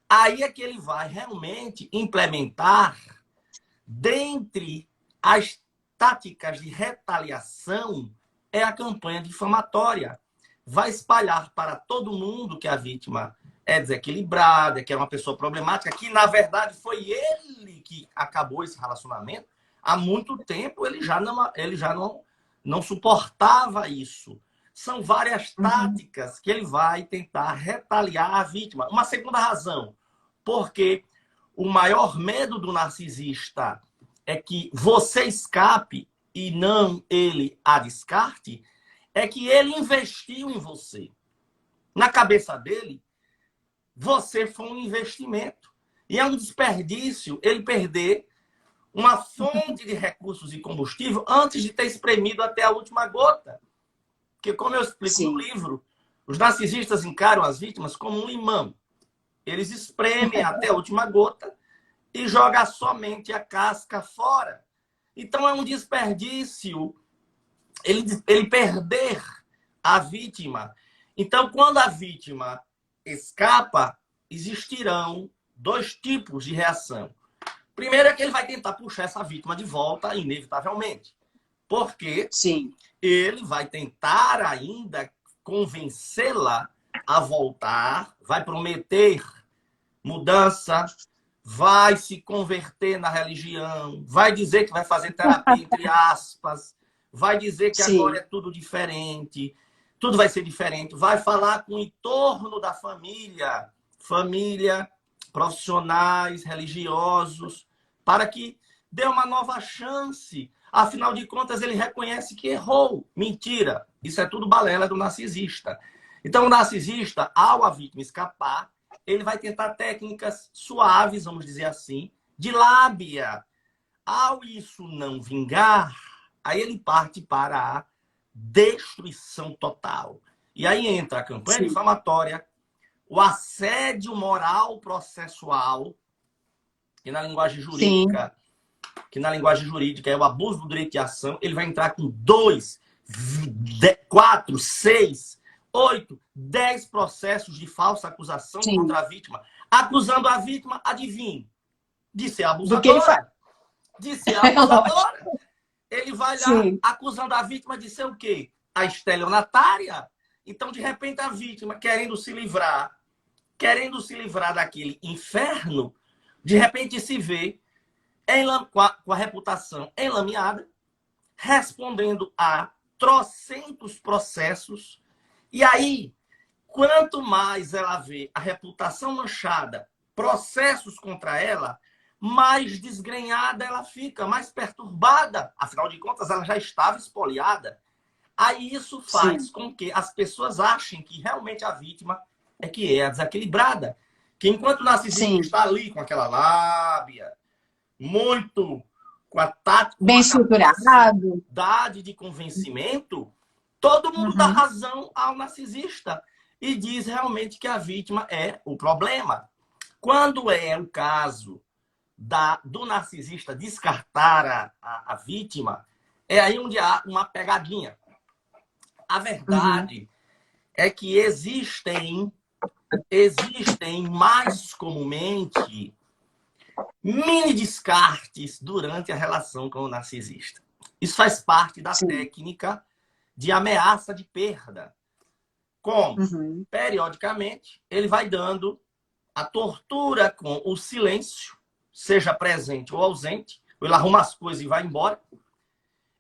Speaker 3: aí é que ele vai realmente implementar, dentre as táticas de retaliação, é a campanha difamatória. Vai espalhar para todo mundo que a vítima é desequilibrada, que é uma pessoa problemática, que, na verdade, foi ele que acabou esse relacionamento. Há muito tempo ele já não suportava isso. São várias táticas que ele vai tentar retaliar a vítima. Uma segunda razão, porque o maior medo do narcisista é que você escape e não ele a descarte, é que ele investiu em você. Na cabeça dele, você foi um investimento. E é um desperdício ele perder uma fonte de recursos e combustível antes de ter espremido até a última gota. Porque, como eu explico no livro, os narcisistas encaram as vítimas como um limão. Eles espremem até a última gota e jogam somente a casca fora. Então, é um desperdício ele perder a vítima. Então, quando a vítima escapa, existirão dois tipos de reação. Primeiro é que ele vai tentar puxar essa vítima de volta, inevitavelmente. Porque ele vai tentar ainda convencê-la a voltar, vai prometer mudança, vai se converter na religião, vai dizer que vai fazer terapia, entre aspas, vai dizer que agora é tudo diferente, tudo vai ser diferente, vai falar com o entorno da família, profissionais, religiosos, para que dê uma nova chance. Afinal de contas, ele reconhece que errou. Mentira. Isso é tudo balela do narcisista. Então, o narcisista, ao a vítima escapar, ele vai tentar técnicas suaves, vamos dizer assim, de lábia. Ao isso não vingar, aí ele parte para a destruição total. E aí entra a campanha difamatória, o assédio moral processual, que na linguagem jurídica, é o abuso do direito de ação. Ele vai entrar com 2, 4, 6, 8, 10 processos de falsa acusação contra a vítima, acusando a vítima, adivinhe, de ser abusadora.
Speaker 2: Do que ele faz.
Speaker 3: De ser abusadora. Ele vai lá acusando a vítima de ser o quê? A estelionatária. Então, de repente, a vítima, querendo se livrar daquele inferno, de repente se vê com a reputação enlameada, respondendo a trocentos processos. E aí, quanto mais ela vê a reputação manchada, processos contra ela, mais desgrenhada ela fica, mais perturbada. Afinal de contas, ela já estava espoliada. Aí isso faz com que as pessoas achem que realmente a vítima é que é a desequilibrada. Que enquanto o narcisista está ali com aquela lábia, muito com a tática,
Speaker 2: bem estruturado,
Speaker 3: de convencimento, todo mundo dá razão ao narcisista e diz realmente que a vítima é o problema. Quando é o caso do narcisista descartar a vítima, é aí onde há uma pegadinha. A verdade é que existem mais comumente mini descartes durante a relação com o narcisista. Isso faz parte da técnica de ameaça de perda. Como, periodicamente, ele vai dando a tortura com o silêncio, seja presente ou ausente, ou ele arruma as coisas e vai embora.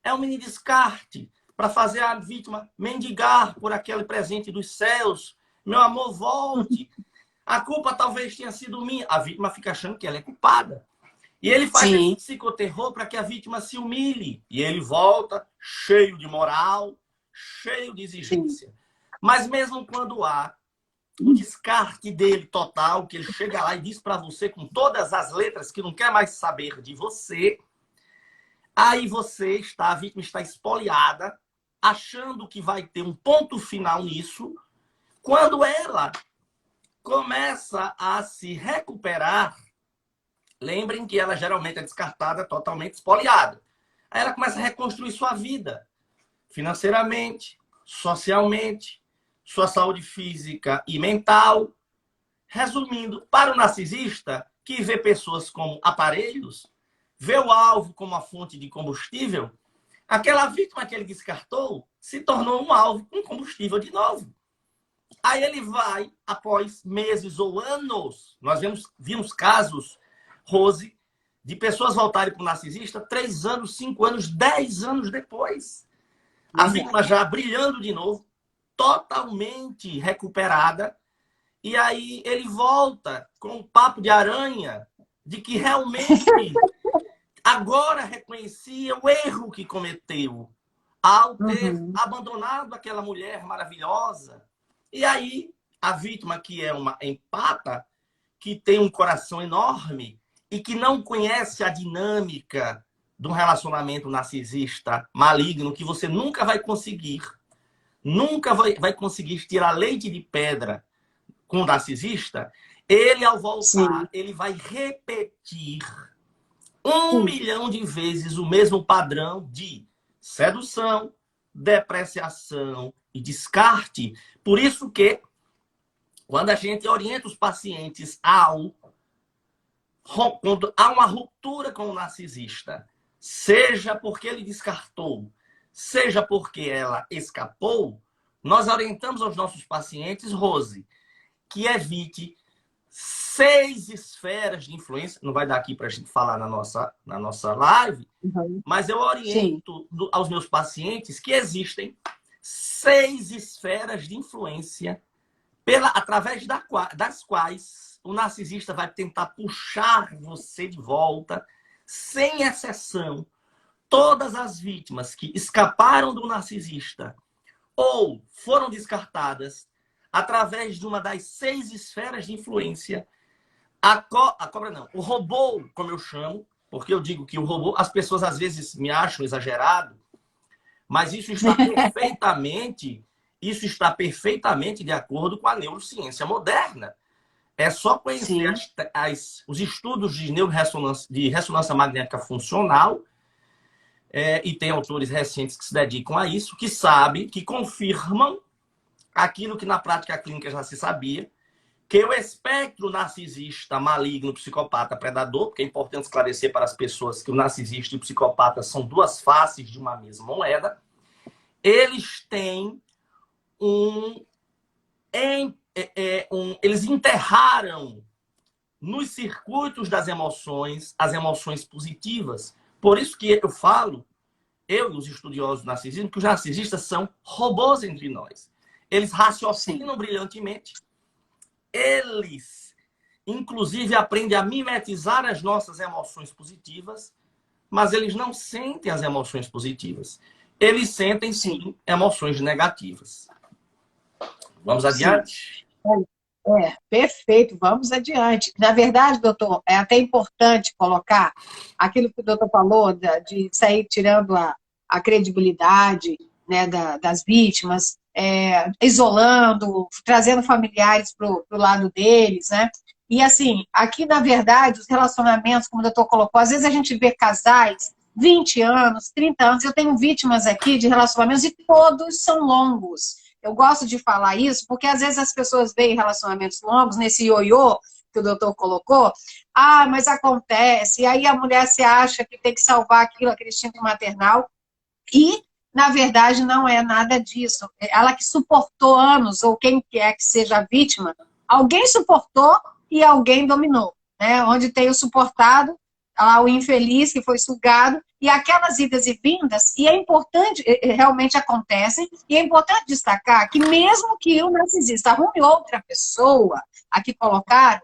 Speaker 3: É um mini descarte. para fazer a vítima mendigar por aquele presente dos céus. Meu amor, volte. A culpa talvez tenha sido minha. A vítima fica achando que ela é culpada. E ele faz esse psicoterror para que a vítima se humilhe. E ele volta cheio de moral, cheio de exigência. Sim. Mas mesmo quando há o descarte dele total, que ele chega lá e diz para você com todas as letras que não quer mais saber de você, aí a vítima está espoliada, achando que vai ter um ponto final nisso, quando ela começa a se recuperar. Lembrem que ela geralmente é descartada, totalmente espoliada. Aí ela começa a reconstruir sua vida, financeiramente, socialmente, sua saúde física e mental. Resumindo, para o narcisista, que vê pessoas como aparelhos, vê o alvo como a fonte de combustível, aquela vítima que ele descartou se tornou um alvo com combustível de novo. Aí ele vai, após meses ou anos, nós vimos casos, Rose, de pessoas voltarem para o narcisista 3 anos, 5 anos, 10 anos depois. A vítima já brilhando de novo, totalmente recuperada, e aí ele volta com um papo de aranha de que realmente agora reconhecia o erro que cometeu ao ter abandonado aquela mulher maravilhosa. E aí a vítima, que é uma empata, que tem um coração enorme e que não conhece a dinâmica de um relacionamento narcisista maligno, que você nunca vai conseguir tirar leite de pedra com o narcisista, ele, ao voltar, ele vai repetir 1 milhão de vezes o mesmo padrão de sedução, depreciação e descarte. Por isso que, quando a gente orienta os pacientes quando há uma ruptura com o narcisista, seja porque ele descartou, seja porque ela escapou, nós orientamos aos nossos pacientes, Rose, que evite 6 esferas de influência. Não vai dar aqui para a gente falar na nossa live, mas eu oriento aos meus pacientes que existem 6 esferas de influência através das quais o narcisista vai tentar puxar você de volta, sem exceção. Todas as vítimas que escaparam do narcisista ou foram descartadas através de uma das 6 esferas de influência, o robô, como eu chamo, porque eu digo que o robô, as pessoas às vezes me acham exagerado, mas isso está perfeitamente de acordo com a neurociência moderna. É só conhecer os estudos de ressonância magnética funcional, e tem autores recentes que se dedicam a isso, que confirmam aquilo que na prática clínica já se sabia, que o espectro narcisista, maligno, psicopata, predador, porque é importante esclarecer para as pessoas que o narcisista e o psicopata são 2 faces de uma mesma moeda, eles têm eles enterraram nos circuitos das emoções as emoções positivas. Por isso que eu falo, eu e os estudiosos do narcisismo, que os narcisistas são robôs entre nós. Eles raciocinam brilhantemente. Eles, inclusive, aprendem a mimetizar as nossas emoções positivas, mas eles não sentem as emoções positivas. Eles sentem, sim, emoções negativas. Vamos adiante?
Speaker 2: Perfeito, vamos adiante. Na verdade, doutor, é até importante colocar aquilo que o doutor falou, de sair tirando a credibilidade, né, das vítimas, isolando, trazendo familiares para o lado deles, né? E assim, aqui na verdade, os relacionamentos, como o doutor colocou, às vezes a gente vê casais 20 anos, 30 anos, eu tenho vítimas aqui de relacionamentos e todos são longos. Eu gosto de falar isso porque às vezes as pessoas veem relacionamentos longos, nesse ioiô que o doutor colocou, mas acontece, e aí a mulher se acha que tem que salvar aquele instinto maternal, e na verdade não é nada disso. Ela que suportou anos, ou quem quer que seja a vítima, alguém suportou e alguém dominou, né? Onde tem o suportado, lá o infeliz que foi sugado, e aquelas idas e vindas, e é importante, realmente acontecem, e é importante destacar que mesmo que o narcisista arrume outra pessoa, aqui colocaram,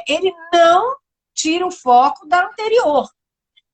Speaker 2: ele não tira o foco da anterior.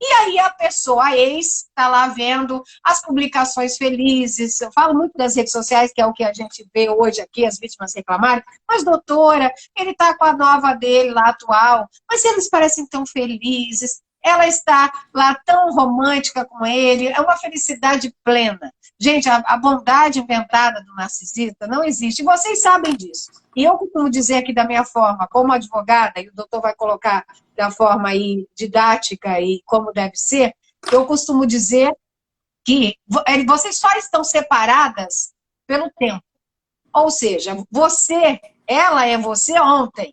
Speaker 2: E aí a pessoa, a ex, está lá vendo as publicações felizes. Eu falo muito das redes sociais, que é o que a gente vê hoje aqui, as vítimas reclamarem. Mas, doutora, ele está com a nova dele lá atual, mas eles parecem tão felizes. Ela está lá tão romântica com ele, é uma felicidade plena. Gente, a bondade inventada do narcisista não existe, e vocês sabem disso. E eu costumo dizer aqui da minha forma, como advogada, e o doutor vai colocar da forma aí didática e como deve ser, eu costumo dizer que vocês só estão separadas pelo tempo. Ou seja, ela é você ontem.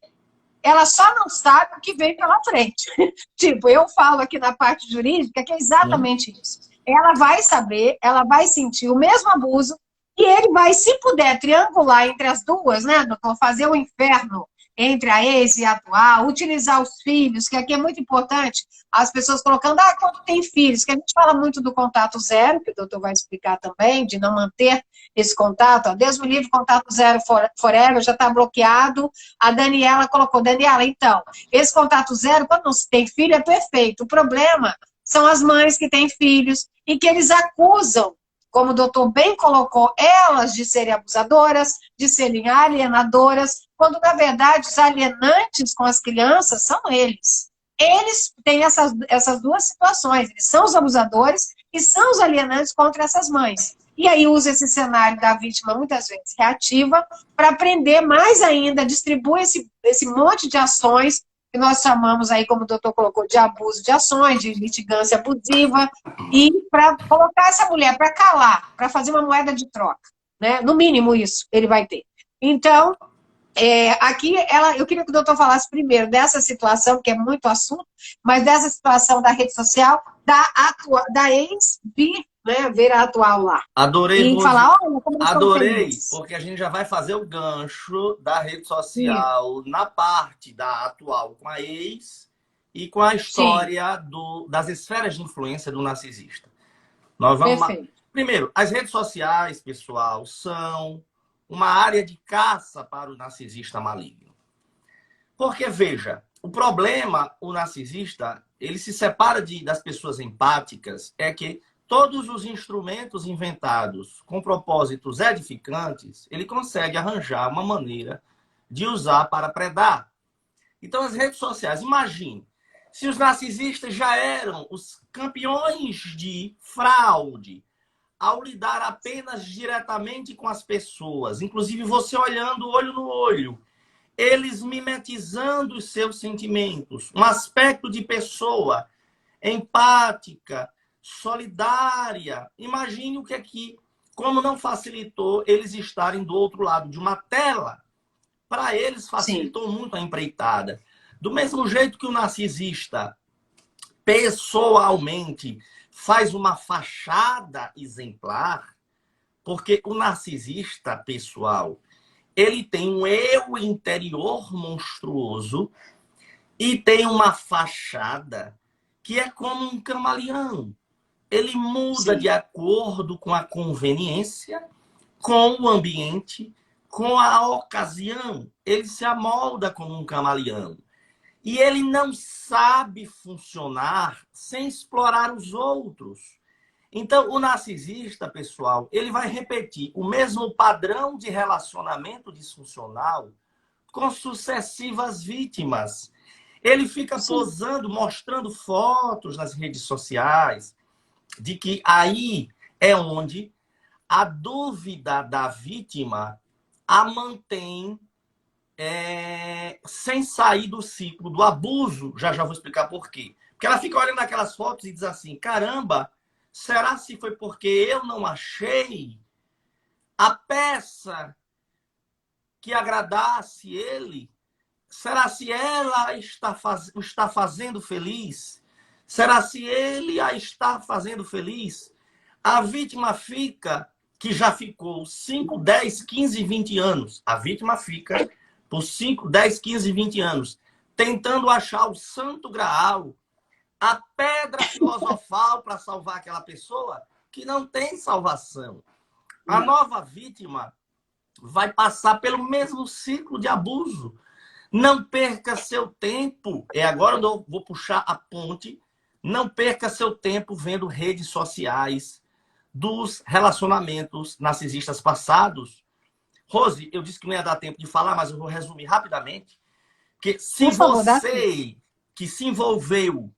Speaker 2: Ela só não sabe o que vem pela frente. Tipo, eu falo aqui na parte jurídica que é exatamente isso. Ela vai saber, ela vai sentir o mesmo abuso e ele vai, se puder, triangular entre as duas, né, doutor? Fazer o inferno entre a ex e a atual, utilizar os filhos, que aqui é muito importante, as pessoas colocando, quando tem filhos, que a gente fala muito do contato zero, que o doutor vai explicar também, de não manter esse contato, Deus me livre, contato zero forever, já está bloqueado, a Daniela colocou, Daniela, então, esse contato zero, quando não se tem filho, é perfeito, o problema são as mães que têm filhos, e que eles acusam, como o doutor bem colocou, elas de serem abusadoras, de serem alienadoras, quando, na verdade, os alienantes com as crianças são eles. Eles têm essas duas situações, eles são os abusadores e são os alienantes contra essas mães. E aí usa esse cenário da vítima, muitas vezes reativa, para prender mais ainda, distribui esse monte de ações que nós chamamos aí, como o doutor colocou, de abuso de ações, de litigância abusiva, e para colocar essa mulher para calar, para fazer uma moeda de troca. Né? No mínimo isso ele vai ter. Então, aqui eu queria que o doutor falasse primeiro dessa situação, que é muito assunto, mas dessa situação da rede social, da ex-vir, né, ver a atual lá.
Speaker 3: Adorei,
Speaker 2: e falar, olha, como eles
Speaker 3: adorei, porque a gente já vai fazer o gancho da rede social na parte da atual com a ex e com a história das esferas de influência do narcisista. Nós vamos Primeiro, as redes sociais, pessoal, são uma área de caça para o narcisista maligno. Porque, veja, o problema, o narcisista, ele se separa das pessoas empáticas, é que todos os instrumentos inventados com propósitos edificantes, ele consegue arranjar uma maneira de usar para predar. Então, as redes sociais, imagine, se os narcisistas já eram os campeões de fraude, ao lidar apenas diretamente com as pessoas, inclusive você olhando olho no olho, eles mimetizando os seus sentimentos, um aspecto de pessoa empática, solidária. Imagine o que aqui, como não facilitou eles estarem do outro lado de uma tela. Para eles facilitou muito a empreitada. Do mesmo jeito que o narcisista, pessoalmente, faz uma fachada exemplar, porque o narcisista pessoal, ele tem um eu interior monstruoso e tem uma fachada que é como um camaleão. Ele muda de acordo com a conveniência, com o ambiente, com a ocasião. Ele se amolda como um camaleão. E ele não sabe funcionar sem explorar os outros. Então, o narcisista, pessoal, ele vai repetir o mesmo padrão de relacionamento disfuncional com sucessivas vítimas. Ele fica posando, mostrando fotos nas redes sociais, de que aí é onde a dúvida da vítima a mantém sem sair do ciclo do abuso. Já vou explicar por quê. Porque ela fica olhando aquelas fotos e diz assim, caramba, será se foi porque eu não achei a peça que agradasse ele? Será se ela está fazendo feliz? Será se ele a está fazendo feliz? A vítima fica, que já ficou 5, 10, 15, 20 anos. A vítima fica por 5, 10, 15, 20 anos, tentando achar o santo graal, a pedra filosofal para salvar aquela pessoa que não tem salvação. A nova vítima vai passar pelo mesmo ciclo de abuso. Não perca seu tempo. Agora eu vou puxar a ponte. Não perca seu tempo vendo redes sociais dos relacionamentos narcisistas passados. Rose, eu disse que não ia dar tempo de falar, mas eu vou resumir rapidamente. Que se você que se envolveu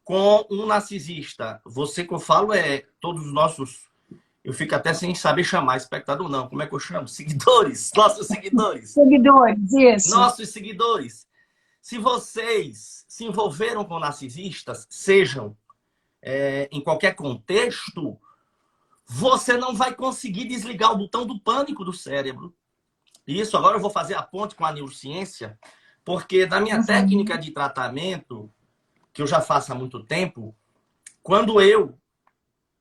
Speaker 3: com um narcisista, você que eu falo todos os nossos, eu fico até sem saber chamar espectador não, como é que eu chamo? Seguidores, nossos seguidores.
Speaker 2: Seguidores, isso.
Speaker 3: Nossos seguidores. Se vocês se envolveram com narcisistas, sejam em qualquer contexto, você não vai conseguir desligar o botão do pânico do cérebro. Isso, agora eu vou fazer a ponte com a neurociência, porque na minha técnica de tratamento, que eu já faço há muito tempo, quando eu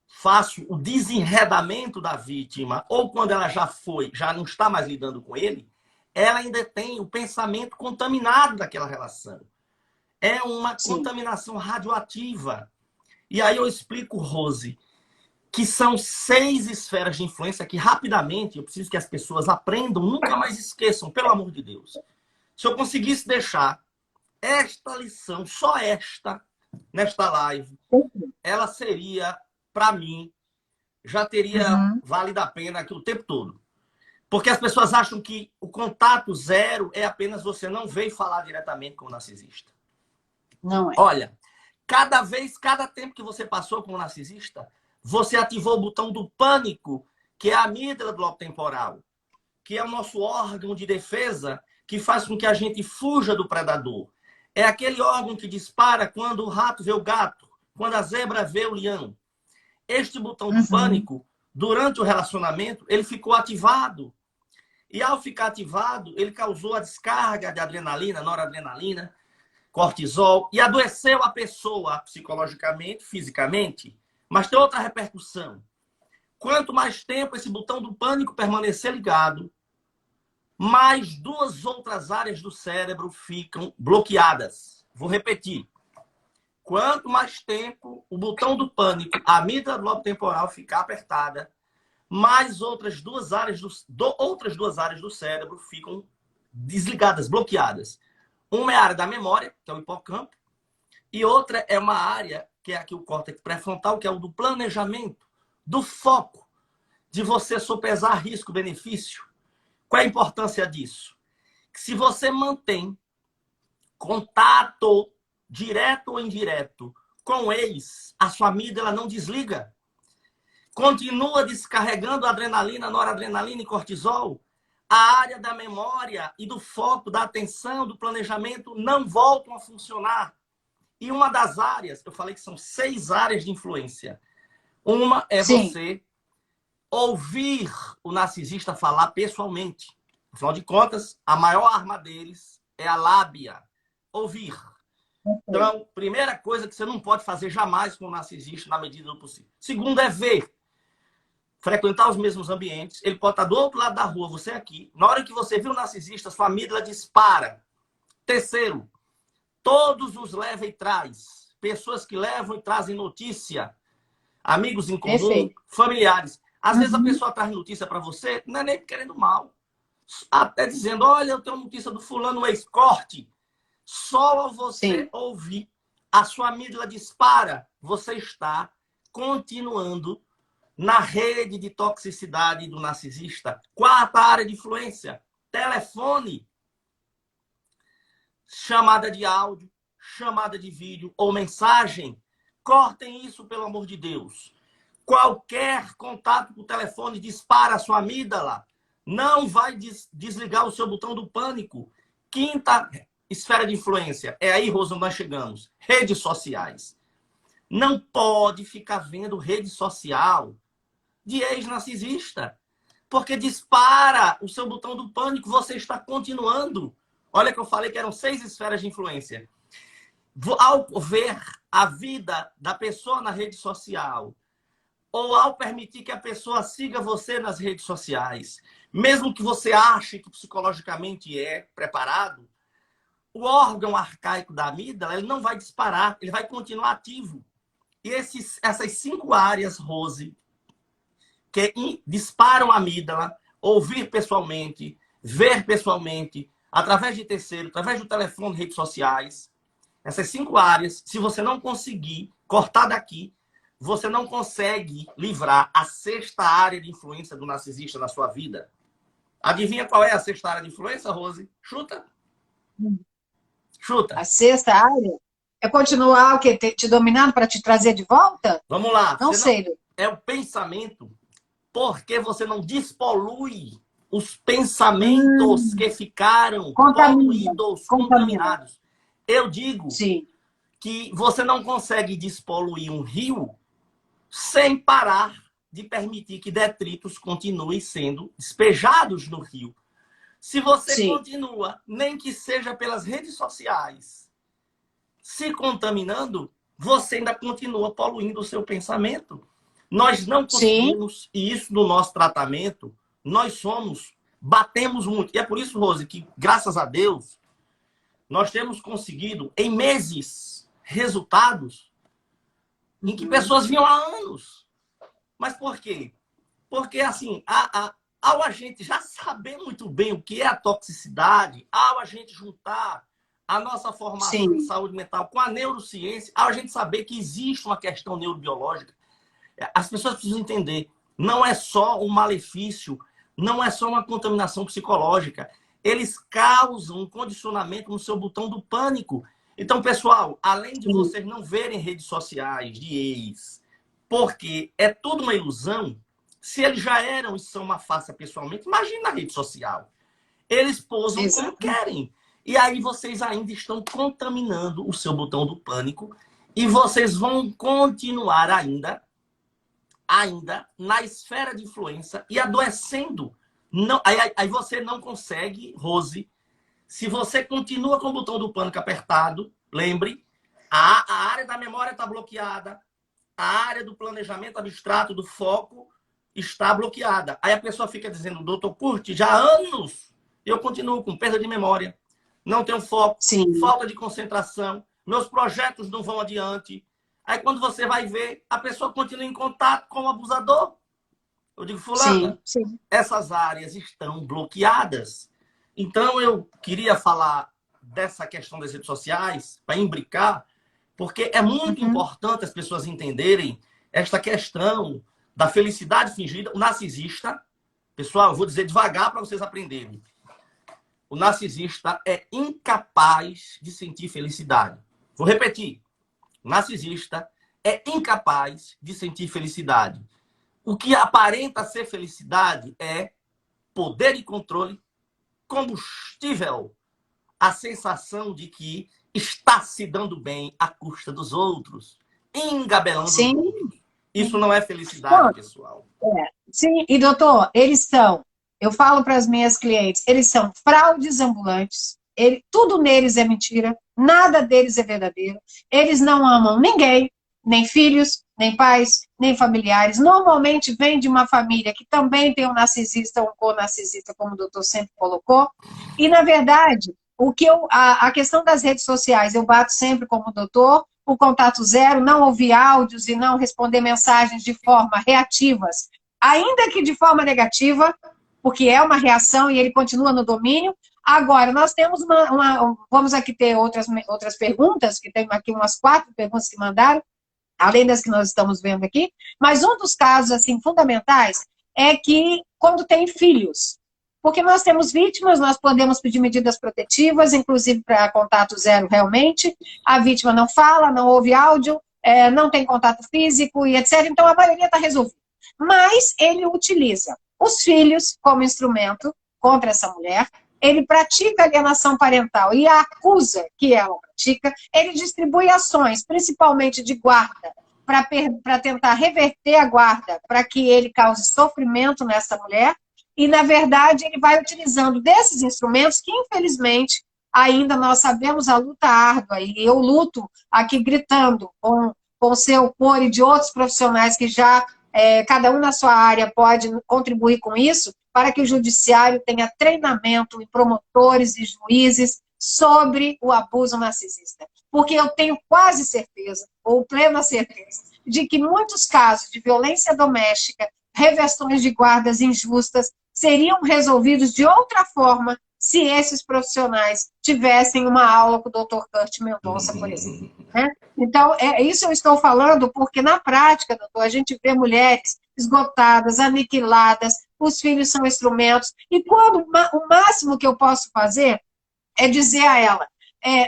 Speaker 3: faço o desenredamento da vítima, ou quando ela já não está mais lidando com ele, ela ainda tem o pensamento contaminado daquela relação. É uma contaminação radioativa. E aí eu explico, Rose, que são 6 esferas de influência que rapidamente eu preciso que as pessoas aprendam, nunca mais esqueçam, pelo amor de Deus. Se eu conseguisse deixar esta lição, só esta, nesta live, ela seria, para mim, já teria valido a pena aqui o tempo todo. Porque as pessoas acham que o contato zero é apenas você não ver e falar diretamente com o narcisista.
Speaker 2: Não é.
Speaker 3: Olha, cada tempo que você passou com o narcisista, você ativou o botão do pânico, que é a amígdala do lobo temporal, que é o nosso órgão de defesa que faz com que a gente fuja do predador. É aquele órgão que dispara quando o rato vê o gato, quando a zebra vê o leão. Este botão do pânico, durante o relacionamento, ele ficou ativado. E ao ficar ativado, ele causou a descarga de adrenalina, noradrenalina, cortisol, e adoeceu a pessoa psicologicamente, fisicamente. Mas tem outra repercussão. Quanto mais tempo esse botão do pânico permanecer ligado, mais 2 outras áreas do cérebro ficam bloqueadas. Vou repetir. Quanto mais tempo o botão do pânico, a amígdala do lobo temporal ficar apertada, mais outras duas áreas do cérebro ficam desligadas, bloqueadas. Uma é a área da memória, que é o hipocampo, e outra é uma área, que é aqui o córtex pré-frontal, que é o do planejamento, do foco, de você sopesar risco-benefício. Qual é a importância disso? Que se você mantém contato direto ou indireto com ex, a sua amígdala não desliga. Continua descarregando adrenalina, noradrenalina e cortisol. A área da memória e do foco, da atenção, do planejamento não voltam a funcionar. E uma das áreas, eu falei que são 6 áreas de influência. Uma é você ouvir o narcisista falar pessoalmente. Afinal de contas, a maior arma deles é a lábia. Ouvir. Então, primeira coisa que você não pode fazer jamais com o narcisista na medida do possível. Segundo é ver. Frequentar os mesmos ambientes. Ele pode estar do outro lado da rua, você aqui. Na hora que você viu o narcisista, sua amígdala dispara. Terceiro, todos os leva e traz. Pessoas que levam e trazem notícia. Amigos em comum, familiares. Às vezes a pessoa traz notícia para você, não é nem querendo mal. Até dizendo, olha, eu tenho notícia do fulano, ex-corte. Só ao você ouvir, a sua amígdala dispara. Você está continuando na rede de toxicidade do narcisista. 4ª área de influência, telefone. Chamada de áudio, chamada de vídeo ou mensagem. Cortem isso, pelo amor de Deus. Qualquer contato com o telefone dispara a sua amígdala. Não vai desligar o seu botão do pânico. 5ª esfera de influência. É aí, Rosa, onde nós chegamos. Redes sociais. Não pode ficar vendo rede social de ex-narcisista. Porque dispara o seu botão do pânico. Você está continuando. Olha que eu falei que eram 6 esferas de influência. Ao ver a vida da pessoa na rede social, ou ao permitir que a pessoa siga você nas redes sociais, mesmo que você ache que psicologicamente é preparado, o órgão arcaico da amígdala, ele não vai disparar, ele vai continuar ativo. E essas 5 áreas, Rose, que disparam a amígdala, ouvir pessoalmente, ver pessoalmente, através de terceiro, através do telefone, redes sociais, essas 5 áreas, se você não conseguir cortar daqui, você não consegue livrar a 6ª área de influência do narcisista na sua vida. Adivinha qual é a 6ª área de influência, Rose? Chuta. Chuta.
Speaker 2: A 6ª área é continuar o quê? Te dominando para te trazer de volta?
Speaker 3: Vamos lá.
Speaker 2: Não sei.
Speaker 3: É o pensamento. Porque você não despolui os pensamentos que ficaram poluídos, contaminados. Eu digo que você não consegue despoluir um rio sem parar de permitir que detritos continuem sendo despejados no rio. Se você continua, nem que seja pelas redes sociais, se contaminando, você ainda continua poluindo o seu pensamento. Nós não conseguimos, e isso no nosso tratamento, nós batemos muito. E é por isso, Rose, que graças a Deus, nós temos conseguido, em meses, resultados em que pessoas vinham há anos. Mas por quê? Porque, assim, ao a gente já saber muito bem o que é a toxicidade, ao a gente juntar a nossa formação em saúde mental com a neurociência, ao a gente saber que existe uma questão neurobiológica, as pessoas precisam entender, não é só um malefício, não é só uma contaminação psicológica. Eles causam um condicionamento no seu botão do pânico. Então, pessoal, além de vocês não verem redes sociais de ex, porque é tudo uma ilusão, se eles já eram e são uma farsa pessoalmente, imagina na rede social. Eles posam como querem. E aí vocês ainda estão contaminando o seu botão do pânico e vocês vão continuar ainda na esfera de influência e adoecendo. Não, aí você não consegue, Rose, se você continua com o botão do pânico apertado, lembre, a área da memória está bloqueada, a área do planejamento abstrato, do foco, está bloqueada. Aí a pessoa fica dizendo, doutor Curti, já há anos eu continuo com perda de memória, não tenho foco, falta de concentração, meus projetos não vão adiante. Aí quando você vai ver, a pessoa continua em contato com o abusador. Eu digo, fulana, essas áreas estão bloqueadas. Então eu queria falar dessa questão das redes sociais, para imbricar, porque é muito importante as pessoas entenderem esta questão da felicidade fingida. O narcisista, pessoal, eu vou dizer devagar para vocês aprenderem. O narcisista é incapaz de sentir felicidade. Vou repetir. O narcisista é incapaz de sentir felicidade. O que aparenta ser felicidade é poder e controle, combustível, a sensação de que está se dando bem à custa dos outros, engabelando os outros. Isso não é felicidade, pessoal.
Speaker 2: Sim, e doutor, eu falo para as minhas clientes, eles são fraudes ambulantes, tudo neles é mentira, nada deles é verdadeiro, eles não amam ninguém, nem filhos, nem pais, nem familiares. Normalmente vem de uma família que também tem um narcisista ou um co-narcisista, como o doutor sempre colocou. E, na verdade, a questão das redes sociais, eu bato sempre como doutor, o contato zero, não ouvir áudios e não responder mensagens de forma reativas, ainda que de forma negativa, porque é uma reação e ele continua no domínio. Agora, nós temos vamos aqui ter outras perguntas, que tem aqui umas 4 perguntas que mandaram, além das que nós estamos vendo aqui, mas um dos casos, assim, fundamentais é que quando tem filhos, porque nós temos vítimas, nós podemos pedir medidas protetivas, inclusive para contato zero realmente, a vítima não fala, não ouve áudio, não tem contato físico e etc, então a maioria está resolvida. Mas ele utiliza os filhos como instrumento contra essa mulher, ele pratica alienação parental e a acusa que ela pratica, ele distribui ações, principalmente de guarda, para tentar reverter a guarda, para que ele cause sofrimento nessa mulher, e, na verdade, ele vai utilizando desses instrumentos que, infelizmente, ainda nós sabemos a luta árdua, e eu luto aqui gritando com o seu cor e de outros profissionais que já, cada um na sua área pode contribuir com isso, para que o judiciário tenha treinamento e promotores e juízes sobre o abuso narcisista. Porque eu tenho quase certeza, ou plena certeza, de que muitos casos de violência doméstica, reversões de guardas injustas, seriam resolvidos de outra forma se esses profissionais tivessem uma aula com o Dr. Kurt Mendonça, por exemplo. Né? Então, isso eu estou falando porque, na prática, doutor, a gente vê mulheres esgotadas, aniquiladas, os filhos são instrumentos, e quando o máximo que eu posso fazer é dizer a ela,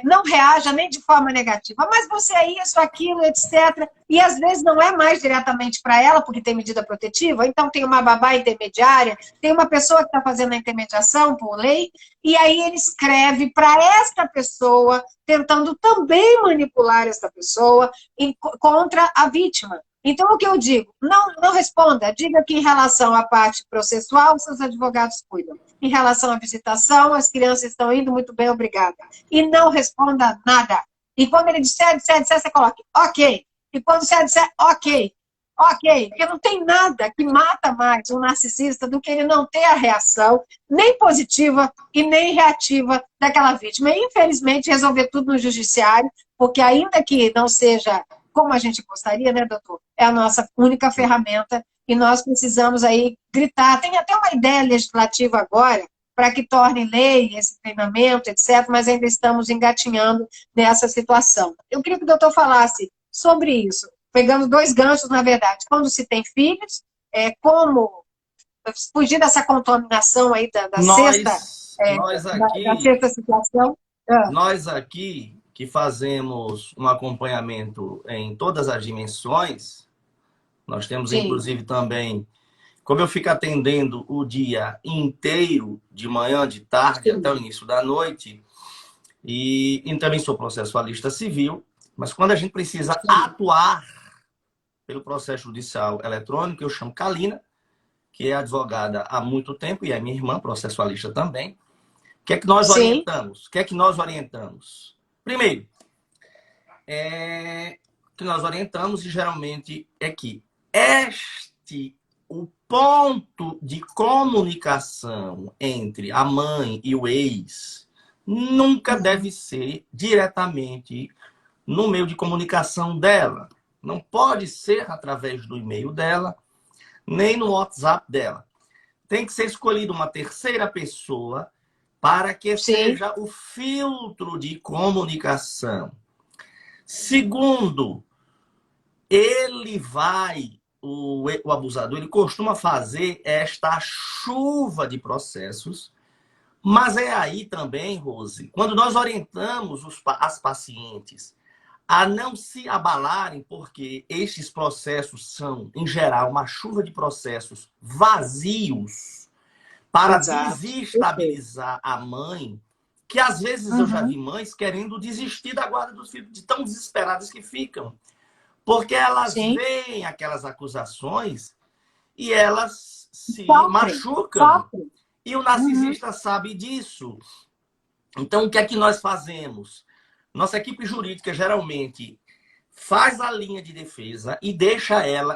Speaker 2: não reaja nem de forma negativa, mas você é isso, aquilo, etc. E às vezes não é mais diretamente para ela, porque tem medida protetiva, então tem uma babá intermediária, tem uma pessoa que está fazendo a intermediação por lei, e aí ele escreve para esta pessoa, tentando também manipular esta pessoa contra a vítima. Então, o que eu digo? Não responda. Diga que, em relação à parte processual, seus advogados cuidam. Em relação à visitação, as crianças estão indo muito bem, obrigada. E não responda nada. E quando ele disser, você coloque ok. E quando você disser ok. Porque não tem nada que mata mais um narcisista do que ele não ter a reação, nem positiva e nem reativa daquela vítima. E, infelizmente, resolver tudo no judiciário, porque ainda que não seja como a gente gostaria, né, doutor? É a nossa única ferramenta e nós precisamos aí gritar. Tem até uma ideia legislativa agora para que torne lei esse treinamento, etc., mas ainda estamos engatinhando nessa situação. Eu queria que o doutor falasse sobre isso. Pegamos dois ganchos, na verdade. Quando se tem filhos, como fugir dessa contaminação aí da sexta situação.
Speaker 3: Nós aqui que fazemos um acompanhamento em todas as dimensões, nós temos, sim, inclusive também, como eu fico atendendo o dia inteiro, de manhã, de tarde, sim, até o início da noite, e também sou processualista civil, mas quando a gente precisa, sim, atuar pelo processo judicial eletrônico, eu chamo Kalina, que é advogada há muito tempo, e é minha irmã, processualista também. O que é que nós, sim, orientamos? O que é que nós orientamos? Primeiro, que nós orientamos, e geralmente é que o ponto de comunicação entre a mãe e o ex nunca deve ser diretamente no meio de comunicação dela. Não pode ser através do e-mail dela, nem no WhatsApp dela. Tem que ser escolhida uma terceira pessoa para que, sim, seja o filtro de comunicação. Segundo, o abusador, ele costuma fazer esta chuva de processos, mas é aí também, Rose, quando nós orientamos as pacientes a não se abalarem, porque estes processos são, em geral, uma chuva de processos vazios, para, exato, desestabilizar a mãe, que às vezes, uhum, eu já vi mães querendo desistir da guarda dos filhos, de tão desesperadas que ficam. Porque elas, sim, veem aquelas acusações e elas se machucam. E o narcisista, uhum, sabe disso. Então, o que é que nós fazemos? Nossa equipe jurídica, geralmente, faz a linha de defesa e deixa ela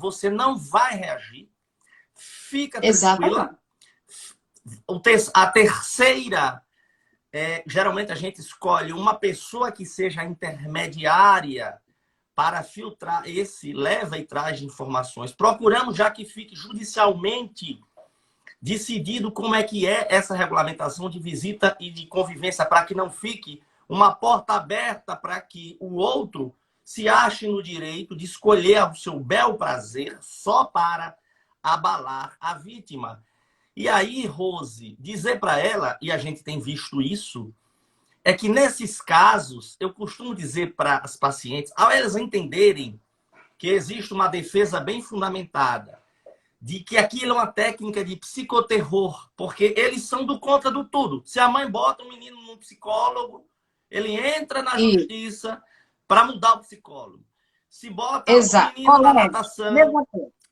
Speaker 3: você não vai reagir, fica tranquila. A terceira, geralmente a gente escolhe uma pessoa que seja intermediária para filtrar esse leva e traz de informações. Procuramos já que fique judicialmente decidido como é que é essa regulamentação de visita e de convivência, para que não fique uma porta aberta para que o outro se ache no direito de escolher ao seu bel prazer só para abalar a vítima. E aí, Rose, dizer para ela, e a gente tem visto isso, é que nesses casos, eu costumo dizer para as pacientes, ao elas entenderem que existe uma defesa bem fundamentada, de que aquilo é uma técnica de psicoterror, porque eles são do contra do tudo. Se a mãe bota um menino num psicólogo, ele entra na justiça para mudar o psicólogo. Se bota um menino na natação,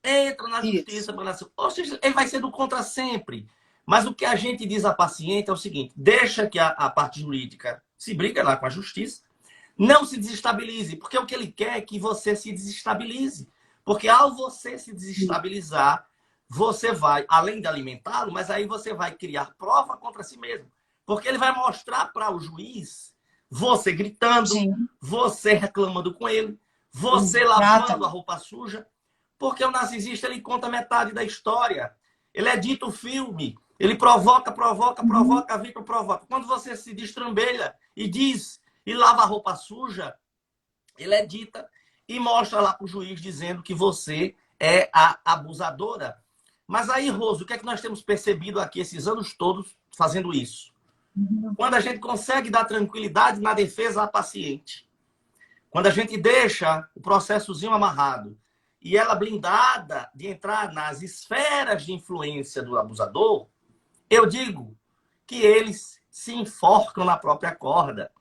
Speaker 3: entra na justiça para natação. Ou seja, ele vai ser do contra sempre. Mas o que a gente diz à paciente é o seguinte: deixa que a parte jurídica se briga lá com a justiça, não se desestabilize, porque o que ele quer é que você se desestabilize. Porque ao você se desestabilizar, você vai, além de alimentá-lo, mas aí você vai criar prova contra si mesmo. Porque ele vai mostrar para o juiz você gritando,
Speaker 2: Sim.
Speaker 3: você reclamando com ele, você lavando a roupa suja. Porque o narcisista, ele conta metade da história. Ele edita o filme. Ele provoca, a vítima provoca. Quando você se destrambelha e diz e lava a roupa suja, ele edita e mostra lá para o juiz dizendo que você é a abusadora. Mas aí, Rose, o que é que nós temos percebido aqui esses anos todos fazendo isso? Quando a gente consegue dar tranquilidade na defesa à paciente, quando a gente deixa o processozinho amarrado e ela blindada de entrar nas esferas de influência do abusador, eu digo que eles se enforcam na própria corda.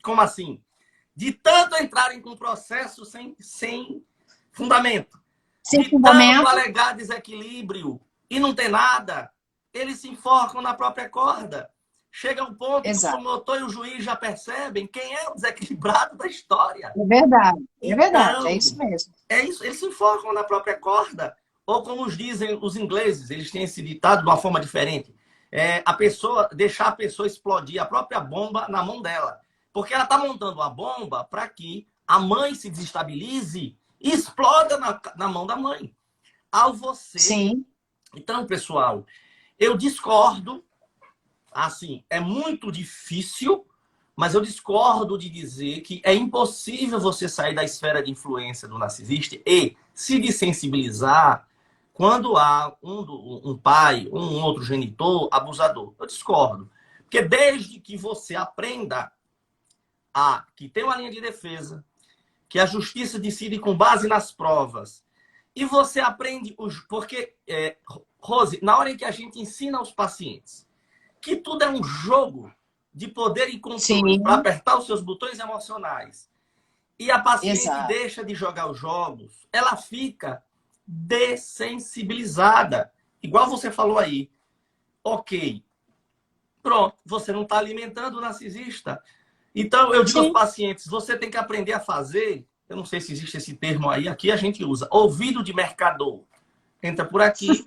Speaker 3: Como assim? De tanto entrarem com processo sem fundamento,
Speaker 2: Sem
Speaker 3: de
Speaker 2: fundamento,
Speaker 3: tanto alegar desequilíbrio e não tem nada, eles se enforcam na própria corda. Chega um ponto que o promotor e o juiz já percebem quem é o desequilibrado da história.
Speaker 2: É verdade,
Speaker 3: Então,
Speaker 2: é isso mesmo.
Speaker 3: É isso, eles se enforcam na própria corda. Ou como dizem os ingleses, eles têm esse ditado de uma forma diferente. Deixar a pessoa explodir a própria bomba na mão dela. Porque ela está montando a bomba para que a mãe se desestabilize e exploda na mão da mãe. Ao você.
Speaker 2: Sim.
Speaker 3: Então, pessoal, eu discordo. Assim, é muito difícil, mas eu discordo de dizer que é impossível você sair da esfera de influência do narcisista e se desensibilizar quando há um pai, um outro genitor abusador. Eu discordo. Porque desde que você aprenda que tem uma linha de defesa, que a justiça decide com base nas provas, e você aprende... Porque, Rose, na hora em que a gente ensina aos pacientes que tudo é um jogo de poder e controle para apertar os seus botões emocionais, e a paciente deixa de jogar os jogos, ela fica dessensibilizada. Igual você falou aí. Ok. Pronto, você não está alimentando o narcisista. Então, eu digo aos pacientes, você tem que aprender a fazer, eu não sei se existe esse termo aí, aqui a gente usa, ouvido de mercador. Entra por aqui,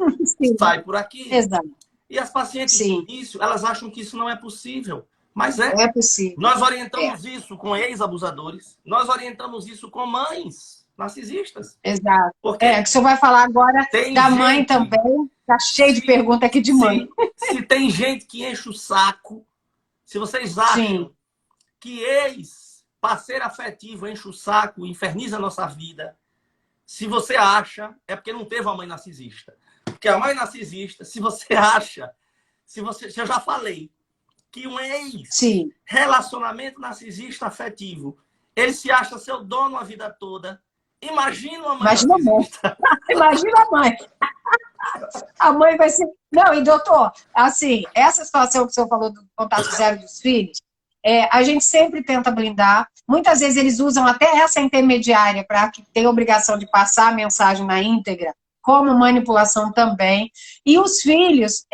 Speaker 3: sai por aqui.
Speaker 2: Exato.
Speaker 3: E as pacientes, no início, elas acham que isso não é possível. Mas é.
Speaker 2: É possível.
Speaker 3: Nós orientamos isso com ex-abusadores. Nós orientamos isso com mães narcisistas.
Speaker 2: Exato.
Speaker 3: Porque
Speaker 2: que o senhor vai falar agora da mãe também. Está cheio de perguntas aqui de mãe.
Speaker 3: Se tem gente que enche o saco, se vocês acham que ex-parceiro afetivo enche o saco, inferniza a nossa vida, se você acha, é porque não teve uma mãe narcisista. Porque a mãe narcisista, se você acha, se eu já falei, que um ex-relacionamento narcisista afetivo, ele se acha seu dono a vida toda. Imagina uma mãe narcisista.
Speaker 2: Imagina a mãe. A mãe vai ser... Não, e doutor, assim, essa situação que o senhor falou do contato zero dos filhos, a gente sempre tenta blindar. Muitas vezes eles usam até essa intermediária para que tenha obrigação de passar a mensagem na íntegra, como manipulação também. E os filhos,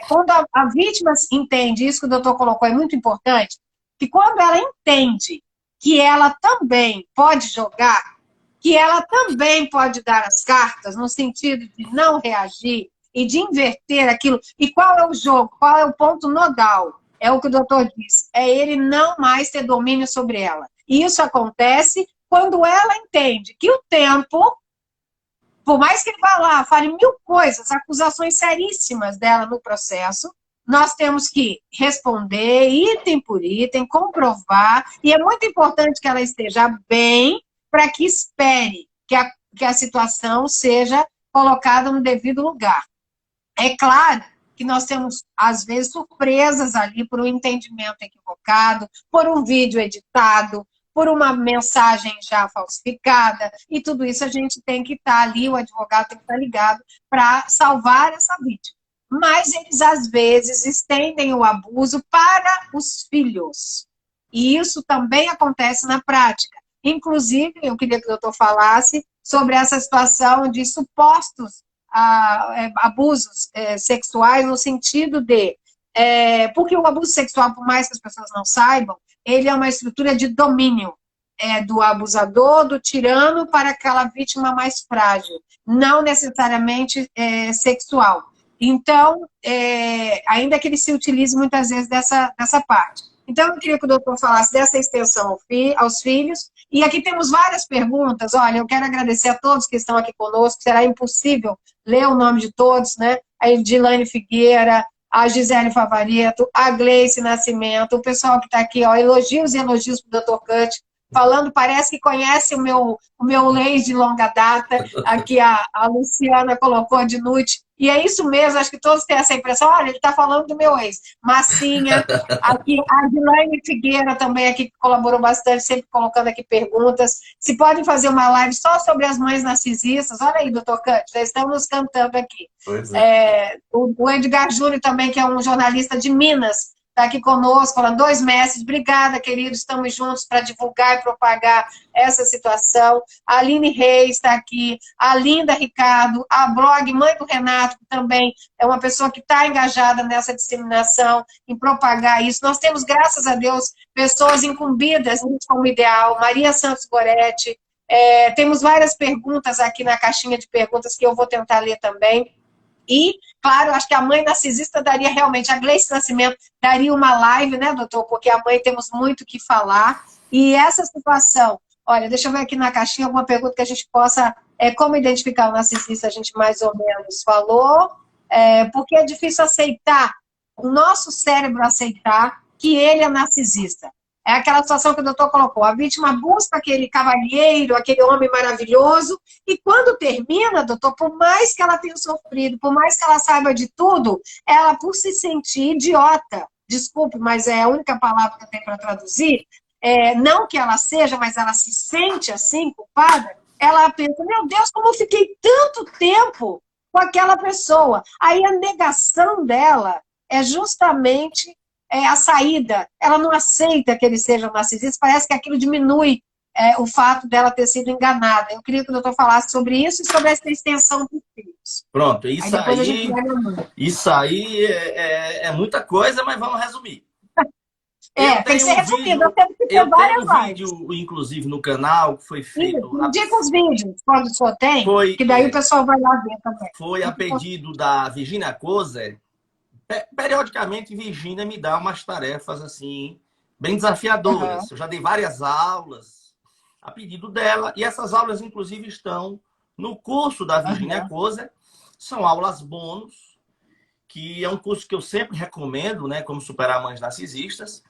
Speaker 2: quando a vítima entende, isso que o doutor colocou é muito importante, que quando ela entende que ela também pode jogar, que ela também pode dar as cartas, no sentido de não reagir e de inverter aquilo. E qual é o jogo? Qual é o ponto nodal? É o que o doutor disse, é ele não mais ter domínio sobre ela. E isso acontece quando ela entende que o tempo... Por mais que ele vá lá, fale 1000 coisas, acusações seríssimas dela no processo, nós temos que responder item por item, comprovar, e é muito importante que ela esteja bem para que espere que a situação seja colocada no devido lugar. É claro que nós temos, às vezes, surpresas ali por um entendimento equivocado, por um vídeo editado, por uma mensagem já falsificada, e tudo isso a gente tem que estar ali, o advogado tem que estar ligado para salvar essa vítima. Mas eles, às vezes, estendem o abuso para os filhos. E isso também acontece na prática. Inclusive, eu queria que o doutor falasse sobre essa situação de supostos abusos sexuais, no sentido de... porque o abuso sexual, por mais que as pessoas não saibam, ele é uma estrutura de domínio do abusador, do tirano, para aquela vítima mais frágil, não necessariamente sexual. Então, ainda que ele se utilize muitas vezes dessa parte. Então, eu queria que o doutor falasse dessa extensão aos filhos. E aqui temos várias perguntas. Olha, eu quero agradecer a todos que estão aqui conosco. Será impossível ler o nome de todos, né? A Edilane Figueira, a Gisele Favareto, a Gleice Nascimento, o pessoal que está aqui, ó, elogios e elogios para o doutor Cut, falando, parece que conhece o meu leite de longa data. Aqui a Luciana colocou de noite. E é isso mesmo, acho que todos têm essa impressão. Olha, ele está falando do meu ex. Massinha, aqui a Adilane Figueira também aqui que colaborou bastante, sempre colocando aqui perguntas. Se podem fazer uma live só sobre as mães narcisistas. Olha aí, doutor Cante, já estamos nos cantando aqui. O Edgar Júnior também, que é um jornalista de Minas, está aqui conosco, falando, 2 mestres, obrigada, queridos, estamos juntos para divulgar e propagar essa situação. A Aline Reis está aqui, a Linda Ricardo, a blog Mãe do Renato, que também é uma pessoa que está engajada nessa disseminação, em propagar isso. Nós temos, graças a Deus, pessoas incumbidas como ideal, Maria Santos Goretti, temos várias perguntas aqui na caixinha de perguntas que eu vou tentar ler também. E, claro, acho que a mãe narcisista daria realmente, a Gleice Nascimento daria uma live, né, doutor? Porque a mãe temos muito o que falar. E essa situação, olha, deixa eu ver aqui na caixinha alguma pergunta que a gente possa, como identificar o narcisista, a gente mais ou menos falou, porque é difícil aceitar, o nosso cérebro aceitar que ele é narcisista. É aquela situação que o doutor colocou, a vítima busca aquele cavalheiro, aquele homem maravilhoso, e quando termina, doutor, por mais que ela tenha sofrido, por mais que ela saiba de tudo, ela, por se sentir idiota, desculpe, mas é a única palavra que eu tenho para traduzir, não que ela seja, mas ela se sente assim, culpada, ela pensa, meu Deus, como eu fiquei tanto tempo com aquela pessoa. Aí a negação dela é justamente a saída, ela não aceita que ele seja narcisista, parece que aquilo diminui o fato dela ter sido enganada. Eu queria que o doutor falasse sobre isso e sobre essa extensão dos filhos.
Speaker 3: Pronto, isso aí é muita coisa, mas vamos resumir.
Speaker 2: Tem que ser resumido, eu tenho que ter várias lives.
Speaker 3: Um vídeo, inclusive, no canal, que foi feito...
Speaker 2: Indica os vídeos, quando o senhor tem, que daí o pessoal vai lá ver também.
Speaker 3: Foi a pedido da Virginia Kozer. Periodicamente, Virginia me dá umas tarefas assim, bem desafiadoras. Eu já dei várias aulas a pedido dela, e essas aulas, inclusive, estão no curso da Virginia Kozer. São aulas bônus, que é um curso que eu sempre recomendo, né, como superar mães narcisistas.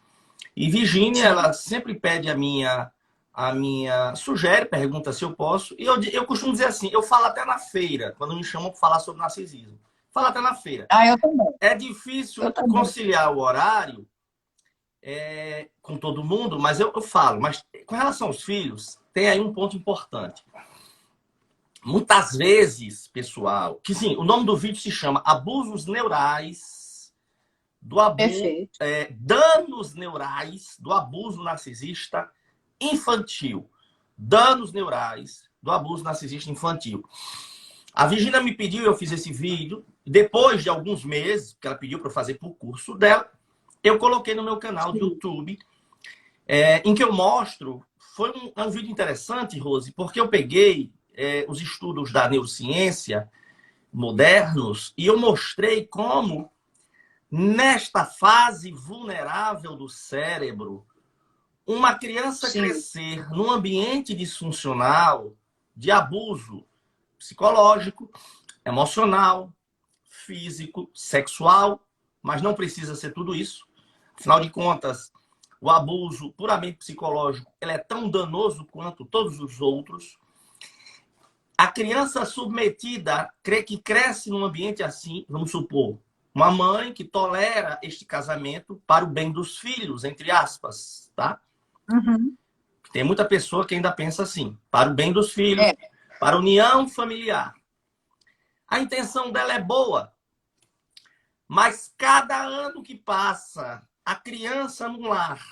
Speaker 3: E Virginia, ela sempre pede sugere, pergunta se eu posso. E eu costumo dizer assim, eu falo até na feira, quando me chamam para falar sobre narcisismo. Fala até na feira.
Speaker 2: Eu também.
Speaker 3: É difícil conciliar o horário com todo mundo, mas eu falo. Mas com relação aos filhos, tem aí um ponto importante. Muitas vezes, pessoal, que sim, o nome do vídeo se chama Abusos Neurais do Abuso, Danos Neurais do Abuso Narcisista Infantil. Danos Neurais do Abuso Narcisista Infantil. A Virginia me pediu, eu fiz esse vídeo. Depois de alguns meses, que ela pediu para eu fazer para o curso dela, eu coloquei no meu canal do YouTube, em que eu mostro... Foi um vídeo interessante, Rose, porque eu peguei os estudos da neurociência modernos e eu mostrei como, nesta fase vulnerável do cérebro, uma criança crescer num ambiente disfuncional de abuso psicológico, emocional, físico, sexual, mas não precisa ser tudo isso. Afinal de contas, o abuso puramente psicológico ele é tão danoso quanto todos os outros. A criança submetida, que cresce num ambiente assim, vamos supor, uma mãe que tolera este casamento para o bem dos filhos, entre aspas, tá? Tem muita pessoa que ainda pensa assim, para o bem dos filhos, para a união familiar. A intenção dela é boa, mas cada ano que passa, a criança num lar,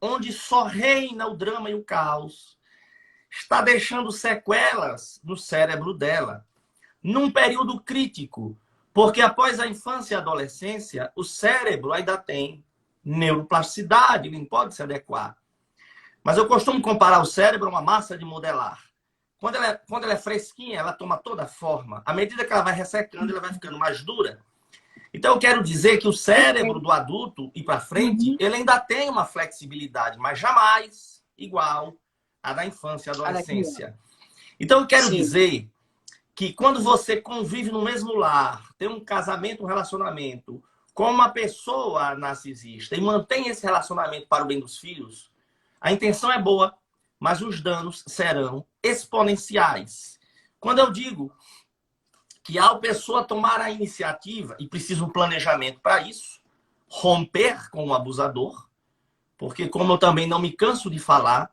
Speaker 3: onde só reina o drama e o caos, está deixando sequelas no cérebro dela, num período crítico, porque após a infância e a adolescência, o cérebro ainda tem neuroplasticidade, ele pode se adequar. Mas eu costumo comparar o cérebro a uma massa de modelar. quando ela é fresquinha, ela toma toda a forma. À medida que ela vai ressecando, ela vai ficando mais dura. Então, eu quero dizer que o cérebro do adulto e para frente, ele ainda tem uma flexibilidade, mas jamais igual à da infância e adolescência. Então, eu quero dizer que quando você convive no mesmo lar, tem um casamento, um relacionamento com uma pessoa narcisista e mantém esse relacionamento para o bem dos filhos, a intenção é boa, mas os danos serão exponenciais. Quando eu digo que a pessoa tomar a iniciativa, e precisa um planejamento para isso, romper com o abusador, porque como eu também não me canso de falar,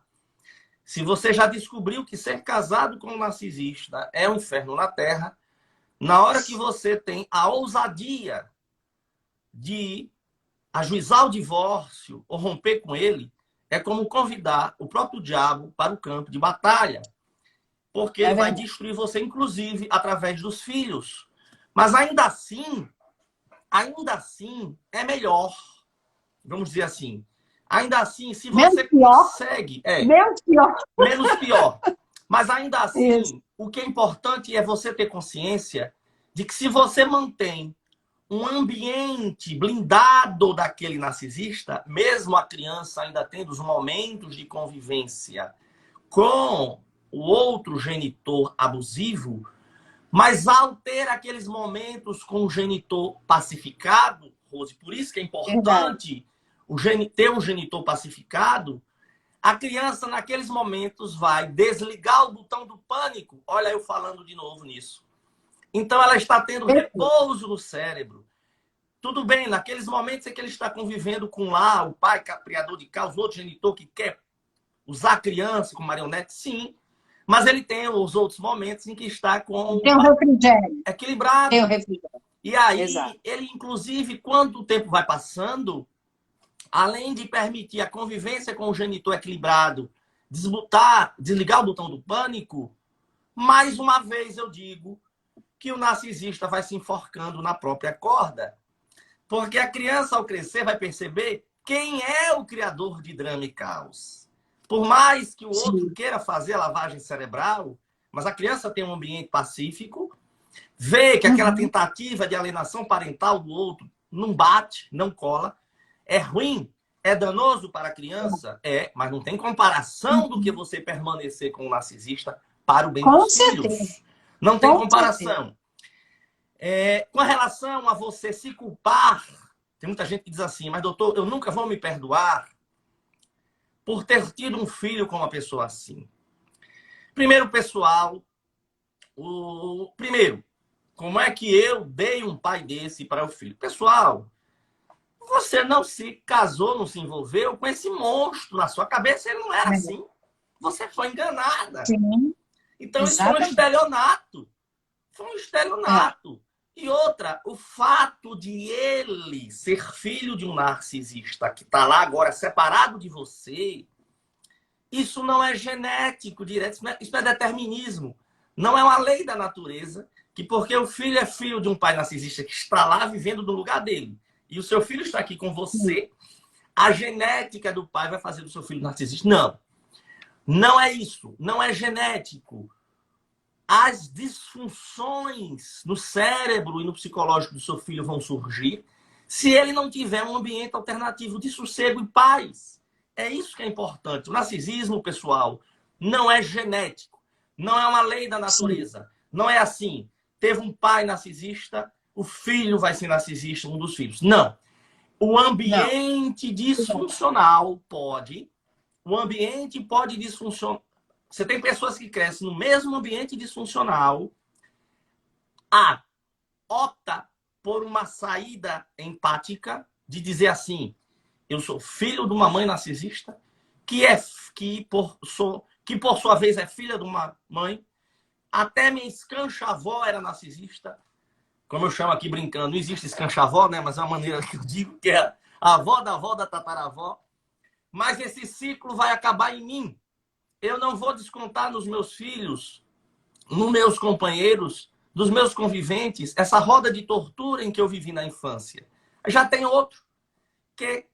Speaker 3: se você já descobriu que ser casado com um narcisista é um inferno na Terra, na hora que você tem a ousadia de ajuizar o divórcio ou romper com ele, é como convidar o próprio diabo para o campo de batalha. Porque ele vai destruir você, inclusive, através dos filhos. Mas ainda assim, é melhor. Vamos dizer assim. Ainda assim, se você consegue... Menos pior. Mas ainda assim, o que é importante é você ter consciência de que se você mantém um ambiente blindado daquele narcisista, mesmo a criança ainda tendo os momentos de convivência com o outro genitor abusivo, mas ao ter aqueles momentos com o genitor pacificado, Rose, por isso que é importante ter um genitor pacificado, a criança naqueles momentos vai desligar o botão do pânico. Olha eu falando de novo nisso. Então ela está tendo repouso no cérebro. Tudo bem, naqueles momentos em que ele está convivendo com lá o pai criador de caos, o outro genitor que quer usar a criança como marionete, sim. Mas ele tem os outros momentos em que está com
Speaker 2: tem um refrigério.
Speaker 3: Equilibrado.
Speaker 2: Tem um refrigério.
Speaker 3: E aí, ele, inclusive, quando o tempo vai passando, além de permitir a convivência com o genitor equilibrado, desligar o botão do pânico, mais uma vez eu digo que o narcisista vai se enforcando na própria corda. Porque a criança, ao crescer, vai perceber quem é o criador de drama e caos. Por mais que o outro queira fazer a lavagem cerebral, mas a criança tem um ambiente pacífico, vê que aquela tentativa de alienação parental do outro não bate, não cola, é ruim, é danoso para a criança, mas não tem comparação do que você permanecer com o narcisista para o bem dos filhos. Não tem comparação. Com relação a você se culpar, tem muita gente que diz assim, mas doutor, eu nunca vou me perdoar por ter tido um filho com uma pessoa assim. Primeiro, pessoal, primeiro, como é que eu dei um pai desse para o filho? Pessoal, você não se casou, não se envolveu com esse monstro na sua cabeça, ele não era assim. Você foi enganada.
Speaker 2: Sim.
Speaker 3: Então, isso foi um estelionato. Foi um estelionato. E outra, o fato de ele ser filho de um narcisista que está lá agora separado de você, isso não é genético direto, isso é determinismo. Não é uma lei da natureza que porque o filho é filho de um pai narcisista que está lá vivendo no lugar dele e o seu filho está aqui com você, a genética do pai vai fazer do seu filho narcisista. Não. Não é isso. Não é genético. As disfunções no cérebro e no psicológico do seu filho vão surgir se ele não tiver um ambiente alternativo de sossego e paz. É isso que é importante. O narcisismo, pessoal, não é genético. Não é uma lei da natureza. Não é assim. Teve um pai narcisista, o filho vai ser narcisista, um dos filhos. Não. O ambiente disfuncional pode... O ambiente pode disfuncionar. Você tem pessoas que crescem no mesmo ambiente disfuncional, opta por uma saída empática de dizer assim, eu sou filho de uma mãe narcisista, que por sua vez é filha de uma mãe, até minha escancha-avó era narcisista, como eu chamo aqui brincando, não existe escancha-avó, né? Mas é uma maneira que eu digo que é a avó da tataravó, mas esse ciclo vai acabar em mim. Eu não vou descontar nos meus filhos, nos meus companheiros, dos meus conviventes, essa roda de tortura em que eu vivi na infância. Já tem outro, que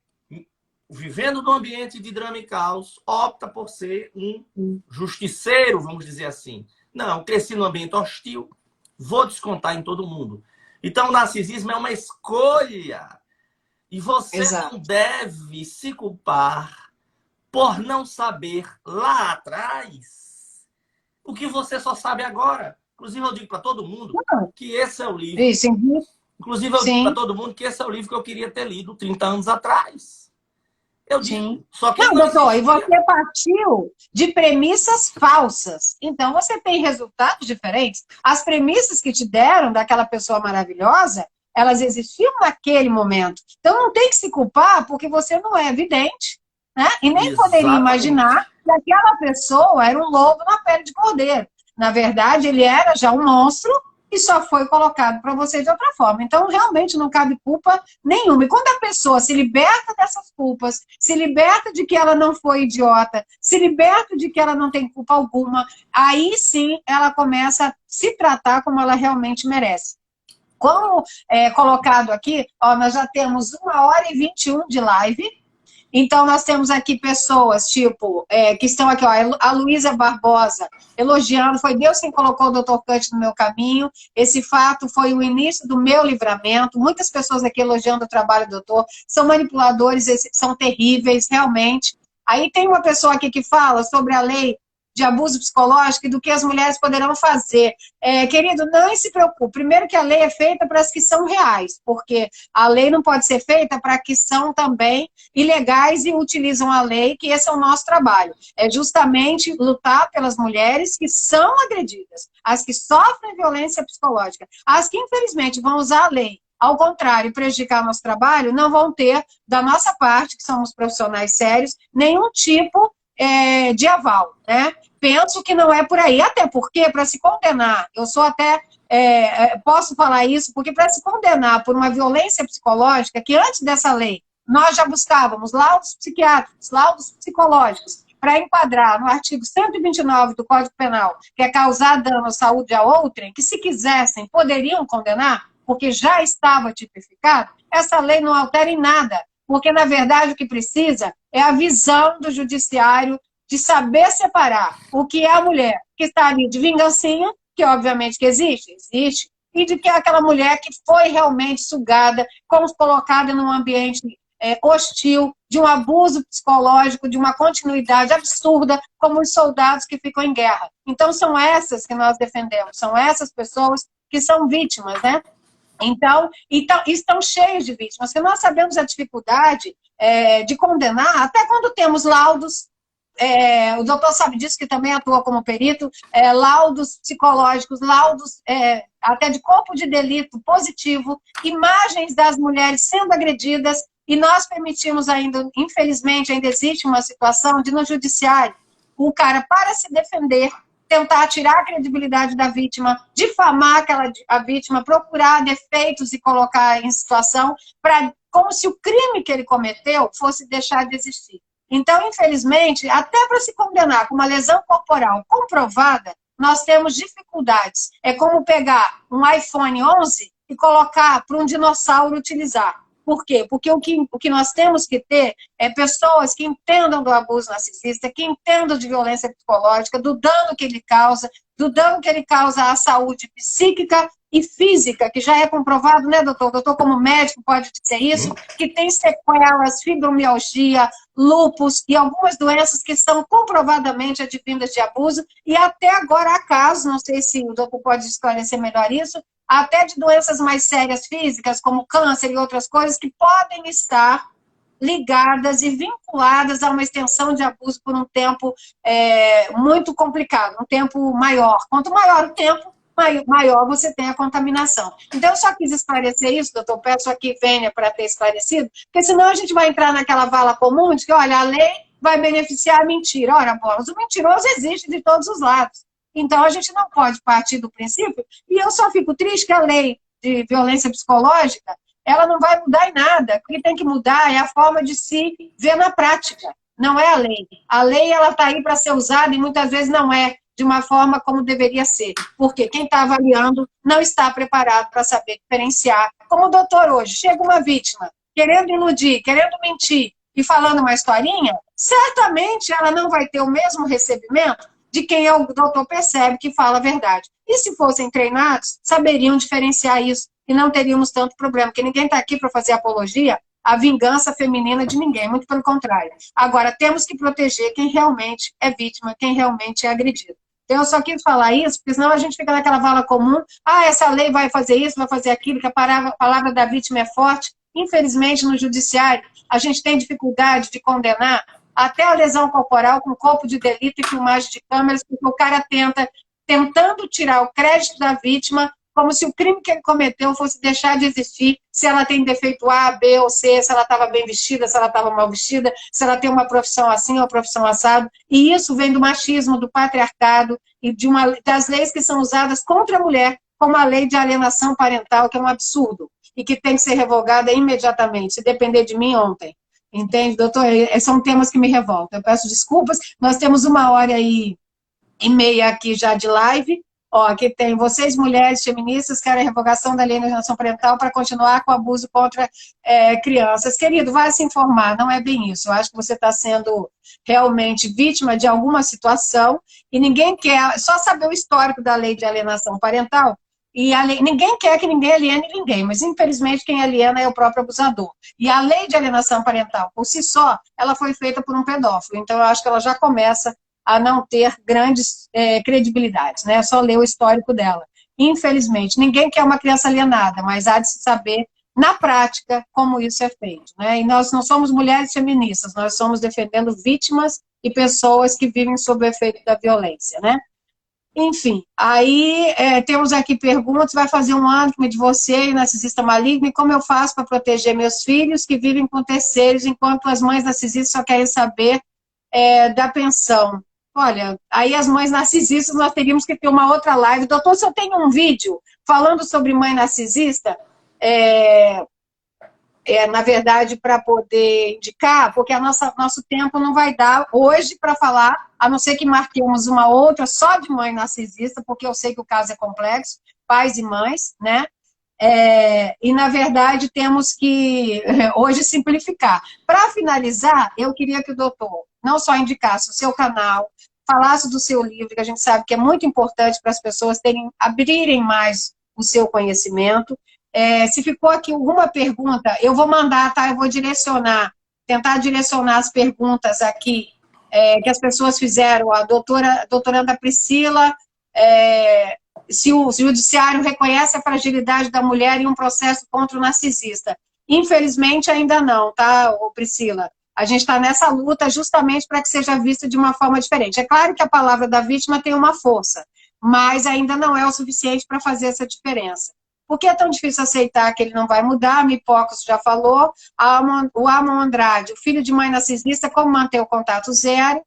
Speaker 3: vivendo num ambiente de drama e caos, opta por ser um justiceiro, vamos dizer assim. Não, cresci num ambiente hostil, vou descontar em todo mundo. Então, o narcisismo é uma escolha. E você
Speaker 2: Exato.
Speaker 3: não deve se culpar por não saber lá atrás o que você só sabe agora. Inclusive, eu digo para todo mundo que esse é o livro.
Speaker 2: Isso,
Speaker 3: Inclusive, eu digo para todo mundo que esse é o livro que eu queria ter lido 30 anos atrás. Eu digo, só que
Speaker 2: não, doutor,
Speaker 3: existia.
Speaker 2: e você partiu de premissas falsas. Então, você tem resultados diferentes. As premissas que te deram daquela pessoa maravilhosa, elas existiam naquele momento. Então, não tem que se culpar porque você não é vidente, né? E nem poderia imaginar que aquela pessoa era um lobo na pele de cordeiro. Na verdade, ele era já um monstro e só foi colocado para você de outra forma. Então, realmente não cabe culpa nenhuma. E quando a pessoa se liberta dessas culpas, se liberta de que ela não foi idiota, se liberta de que ela não tem culpa alguma, aí sim ela começa a se tratar como ela realmente merece. Como colocado aqui, ó, nós já temos 1h21 de live. Então, nós temos aqui pessoas, tipo, que estão aqui, ó, a Luísa Barbosa, elogiando, foi Deus quem colocou o Dr. Cut no meu caminho, esse fato foi o início do meu livramento, muitas pessoas aqui elogiando o trabalho do doutor, são manipuladores, são terríveis, realmente. Aí tem uma pessoa aqui que fala sobre a lei de abuso psicológico e do que as mulheres poderão fazer. Querido, não se preocupe. Primeiro que a lei é feita para as que são reais, porque a lei não pode ser feita para que são também ilegais e utilizam a lei, que esse é o nosso trabalho. É justamente lutar pelas mulheres que são agredidas, as que sofrem violência psicológica, as que infelizmente vão usar a lei ao contrário, prejudicar nosso trabalho, não vão ter, da nossa parte, que somos profissionais sérios, nenhum tipo de aval, né? Penso que não é por aí, até porque para se condenar, eu sou até, posso falar isso, porque para se condenar por uma violência psicológica, que antes dessa lei, nós já buscávamos laudos psiquiátricos, laudos psicológicos, para enquadrar no artigo 129 do Código Penal, que é causar dano à saúde a outrem, que se quisessem, poderiam condenar, porque já estava tipificado, essa lei não altera em nada, porque, na verdade, o que precisa é a visão do judiciário de saber separar o que é a mulher que está ali de vingancinha, que obviamente que existe, e de que é aquela mulher que foi realmente sugada, colocada num ambiente hostil, de um abuso psicológico, de uma continuidade absurda, como os soldados que ficam em guerra. Então, são essas que nós defendemos, são essas pessoas que são vítimas, né? Então, estão cheios de vítimas, porque nós sabemos a dificuldade de condenar, até quando temos laudos, o doutor sabe disso, que também atua como perito, laudos psicológicos, laudos até de corpo de delito positivo, imagens das mulheres sendo agredidas, e nós permitimos ainda, infelizmente, ainda existe uma situação de no judiciário, o cara, para se defender, tentar tirar a credibilidade da vítima, difamar a vítima, procurar defeitos e colocar em situação, como se o crime que ele cometeu fosse deixar de existir. Então, infelizmente, até para se condenar com uma lesão corporal comprovada, nós temos dificuldades. É como pegar um iPhone 11 e colocar para um dinossauro utilizar. Por quê? Porque o que nós temos que ter é pessoas que entendam do abuso narcisista, que entendam de violência psicológica, do dano que ele causa, à saúde psíquica e física, que já é comprovado, né, doutor? O doutor, como médico, pode dizer isso, que tem sequelas, fibromialgia, lúpus e algumas doenças que são comprovadamente advindas de abuso, e até agora há casos, não sei se o doutor pode esclarecer melhor isso, até de doenças mais sérias físicas, como câncer e outras coisas, que podem estar ligadas e vinculadas a uma extensão de abuso por um tempo muito complicado, um tempo maior. Quanto maior o tempo, maior você tem a contaminação. Então, eu só quis esclarecer isso, doutor, peço aqui Vênia para ter esclarecido, porque senão a gente vai entrar naquela vala comum de que, olha, a lei vai beneficiar a mentira. Ora, bolas, o mentiroso existe de todos os lados. Então, a gente não pode partir do princípio, e eu só fico triste que a lei de violência psicológica, ela não vai mudar em nada. O que tem que mudar é a forma de se ver na prática, não é a lei. A lei, ela está aí para ser usada e muitas vezes não é de uma forma como deveria ser, porque quem está avaliando não está preparado para saber diferenciar. Como o doutor hoje, chega uma vítima, querendo iludir, querendo mentir, e falando uma historinha, certamente ela não vai ter o mesmo recebimento de quem o doutor percebe que fala a verdade. E se fossem treinados, saberiam diferenciar isso e não teríamos tanto problema, porque ninguém está aqui para fazer apologia à vingança feminina de ninguém, muito pelo contrário. Agora, temos que proteger quem realmente é vítima, quem realmente é agredido. Então, eu só quis falar isso, porque senão a gente fica naquela vala comum, essa lei vai fazer isso, vai fazer aquilo, que a palavra da vítima é forte. Infelizmente, no judiciário, a gente tem dificuldade de condenar até a lesão corporal com corpo de delito e filmagem de câmeras, porque o cara tentando tirar o crédito da vítima, como se o crime que ele cometeu fosse deixar de existir, se ela tem defeito A, B ou C, se ela estava bem vestida, se ela estava mal vestida, se ela tem uma profissão assim ou profissão assado. E isso vem do machismo, do patriarcado e das leis que são usadas contra a mulher, como a lei de alienação parental, que é um absurdo e que tem que ser revogada imediatamente, se depender de mim ontem. Entende, doutor? São temas que me revoltam. Eu peço desculpas. Nós temos 1h30 aqui já de live. Aqui tem vocês, mulheres feministas, querem a revogação da lei de alienação parental para continuar com o abuso contra crianças. Querido, vai se informar, não é bem isso. Eu acho que você está sendo realmente vítima de alguma situação e ninguém quer só saber o histórico da lei de alienação parental. E ninguém quer que ninguém aliene ninguém, mas infelizmente quem aliena é o próprio abusador. E a lei de alienação parental, por si só, ela foi feita por um pedófilo. Então eu acho que ela já começa a não ter grandes credibilidades, né? É só ler o histórico dela. Infelizmente, ninguém quer uma criança alienada, mas há de se saber, na prática, como isso é feito, né? E nós não somos mulheres feministas, nós somos defendendo vítimas e pessoas que vivem sob o efeito da violência, né? Enfim, aí temos aqui perguntas, vai fazer 1 ano que me divorciei, narcisista maligno, e como eu faço para proteger meus filhos que vivem com terceiros, enquanto as mães narcisistas só querem saber da pensão? Olha, aí as mães narcisistas, nós teríamos que ter uma outra live. Doutor, se eu tenho um vídeo falando sobre mãe narcisista, na verdade, para poder indicar, porque nosso tempo não vai dar hoje para falar, a não ser que marquemos uma outra só de mãe narcisista, porque eu sei que o caso é complexo, pais e mães, né? E, na verdade, temos que hoje simplificar. Para finalizar, eu queria que o doutor não só indicasse o seu canal, falasse do seu livro, que a gente sabe que é muito importante para as pessoas abrirem mais o seu conhecimento. Se ficou aqui alguma pergunta, eu vou mandar, tá? Eu vou tentar direcionar as perguntas aqui que as pessoas fizeram. A doutoranda Priscila, se o judiciário reconhece a fragilidade da mulher em um processo contra o narcisista. Infelizmente, ainda não, tá, Priscila? A gente está nessa luta justamente para que seja vista de uma forma diferente. É claro que a palavra da vítima tem uma força, mas ainda não é o suficiente para fazer essa diferença. Por que é tão difícil aceitar que ele não vai mudar? A Mipocos já falou, o Amon Andrade, o filho de mãe narcisista, como manter o contato zero?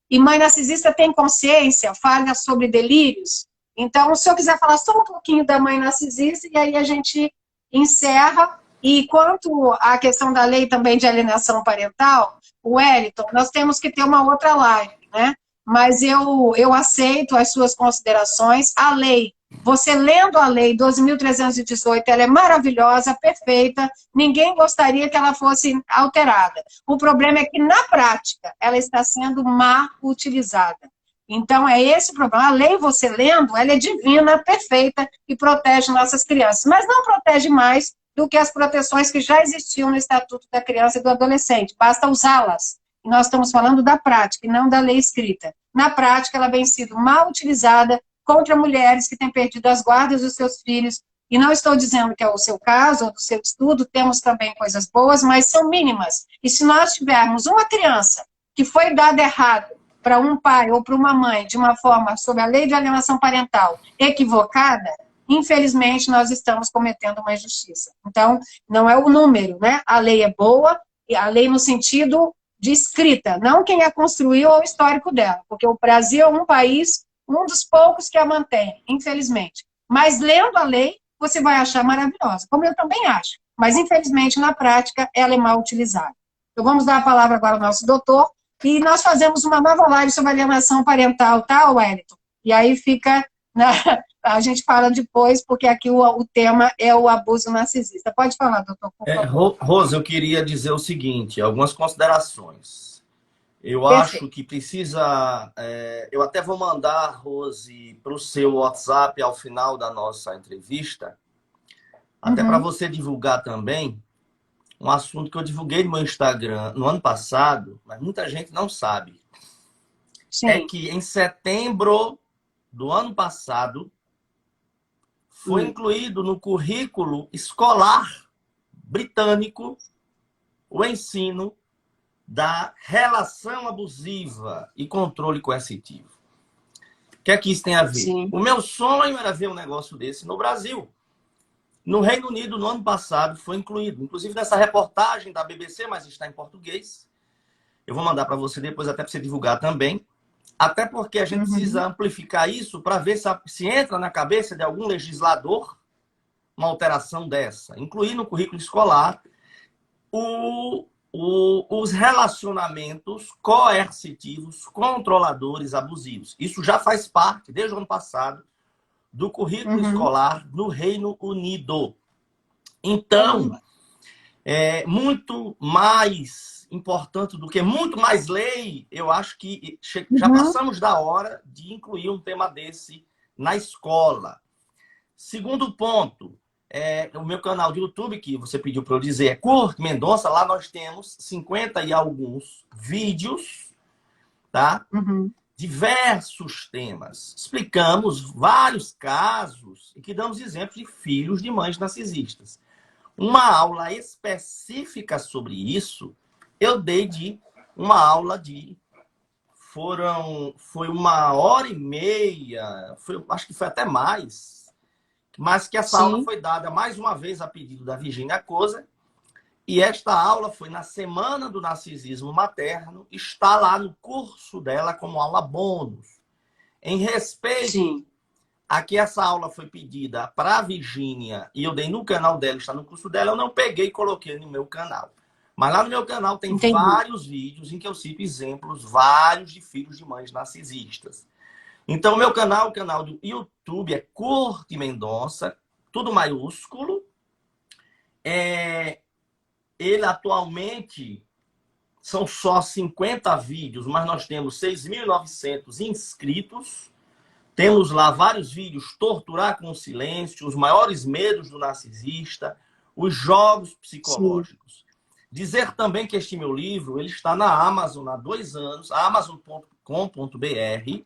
Speaker 2: E mãe narcisista tem consciência, fala sobre delírios? Então, se eu quiser falar só um pouquinho da mãe narcisista, e aí a gente encerra. E quanto à questão da lei também de alienação parental, o Wellington, nós temos que ter uma outra live, né? Mas eu aceito as suas considerações. A lei, você lendo a lei 12.318, ela é maravilhosa, perfeita, ninguém gostaria que ela fosse alterada. O problema é que, na prática, ela está sendo mal utilizada. Então, é esse o problema. A lei, você lendo, ela é divina, perfeita e protege nossas crianças, mas não protege mais do que as proteções que já existiam no Estatuto da Criança e do Adolescente. Basta usá-las. E nós estamos falando da prática, e não da lei escrita. Na prática, ela vem sido mal utilizada contra mulheres que têm perdido as guardas dos seus filhos. E não estou dizendo que é o seu caso ou do seu estudo, temos também coisas boas, mas são mínimas. E se nós tivermos uma criança que foi dada errado para um pai ou para uma mãe, de uma forma, sob a lei de alienação parental, equivocada, infelizmente, nós estamos cometendo uma injustiça. Então, não é o número, né? A lei é boa, e a lei no sentido de escrita, não quem a construiu ou o histórico dela, porque o Brasil é um país, um dos poucos que a mantém, infelizmente. Mas, lendo a lei, você vai achar maravilhosa, como eu também acho. Mas, infelizmente, na prática, ela é mal utilizada. Então, vamos dar a palavra agora ao nosso doutor, e nós fazemos uma nova live sobre alienação parental, tá, Wellington? E aí fica a gente fala depois, porque aqui o tema é o abuso narcisista. Pode falar, doutor, por favor.
Speaker 3: Rose, eu queria dizer o seguinte, algumas considerações. Eu
Speaker 2: Perfeito.
Speaker 3: acho que precisa... eu até vou mandar, Rose, para o seu WhatsApp ao final da nossa entrevista, até para você divulgar também um assunto que eu divulguei no meu Instagram no ano passado, mas muita gente não sabe.
Speaker 2: Sim.
Speaker 3: É que em setembro do ano passado foi incluído no currículo escolar britânico o ensino da relação abusiva e controle coercitivo. O que é que isso tem a ver?
Speaker 2: Sim.
Speaker 3: O meu sonho era ver um negócio desse no Brasil. No Reino Unido, no ano passado, foi incluído. Inclusive nessa reportagem da BBC, mas está em português. Eu vou mandar para você depois, até para você divulgar também. Até porque a gente precisa amplificar isso para ver se entra na cabeça de algum legislador uma alteração dessa. Incluir no currículo escolar os relacionamentos coercitivos, controladores, abusivos. Isso já faz parte, desde o ano passado, do currículo escolar no Reino Unido. Então, é muito mais importante do que muito mais lei, eu acho que já passamos da hora de incluir um tema desse na escola. Segundo ponto, o meu canal de YouTube, que você pediu para eu dizer, é Curto Mendonça. Lá nós temos 50 e alguns vídeos, tá? Diversos temas. Explicamos vários casos e que damos exemplos de filhos de mães narcisistas. Uma aula específica sobre isso, eu dei uma aula foi 1h30, acho que foi até mais, mas que essa aula foi dada mais uma vez a pedido da Virginia Kozer, e esta aula foi na Semana do Narcisismo Materno, está lá no curso dela como aula bônus. Em respeito a que essa aula foi pedida para a Virginia, e eu dei no canal dela, está no curso dela, eu não peguei e coloquei no meu canal. Mas lá no meu canal tem vários vídeos em que eu cito exemplos, vários de filhos de mães narcisistas. Então, o meu canal, o canal do YouTube é Curte Mendonça, tudo maiúsculo. Ele atualmente são só 50 vídeos, mas nós temos 6.900 inscritos. Temos lá vários vídeos, torturar com silêncio, os maiores medos do narcisista, os jogos psicológicos. Dizer também que este meu livro ele está na Amazon há 2 anos, amazon.com.br,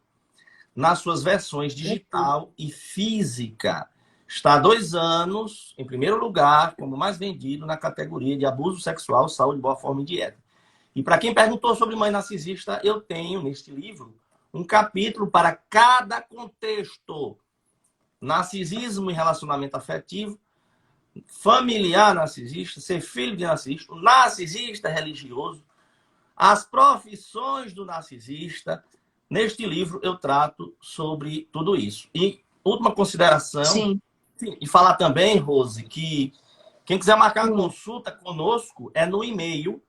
Speaker 3: nas suas versões digital e física. Está há 2 anos, em primeiro lugar, como mais vendido na categoria de abuso sexual, saúde, boa forma e dieta. E para quem perguntou sobre mãe narcisista, eu tenho neste livro um capítulo para cada contexto. Narcisismo e relacionamento afetivo, familiar narcisista, ser filho de narcisista, o narcisista religioso, as profissões do narcisista. Neste livro eu trato sobre tudo isso. E última consideração, e falar também, Rose, que quem quiser marcar uma consulta conosco é no e-mail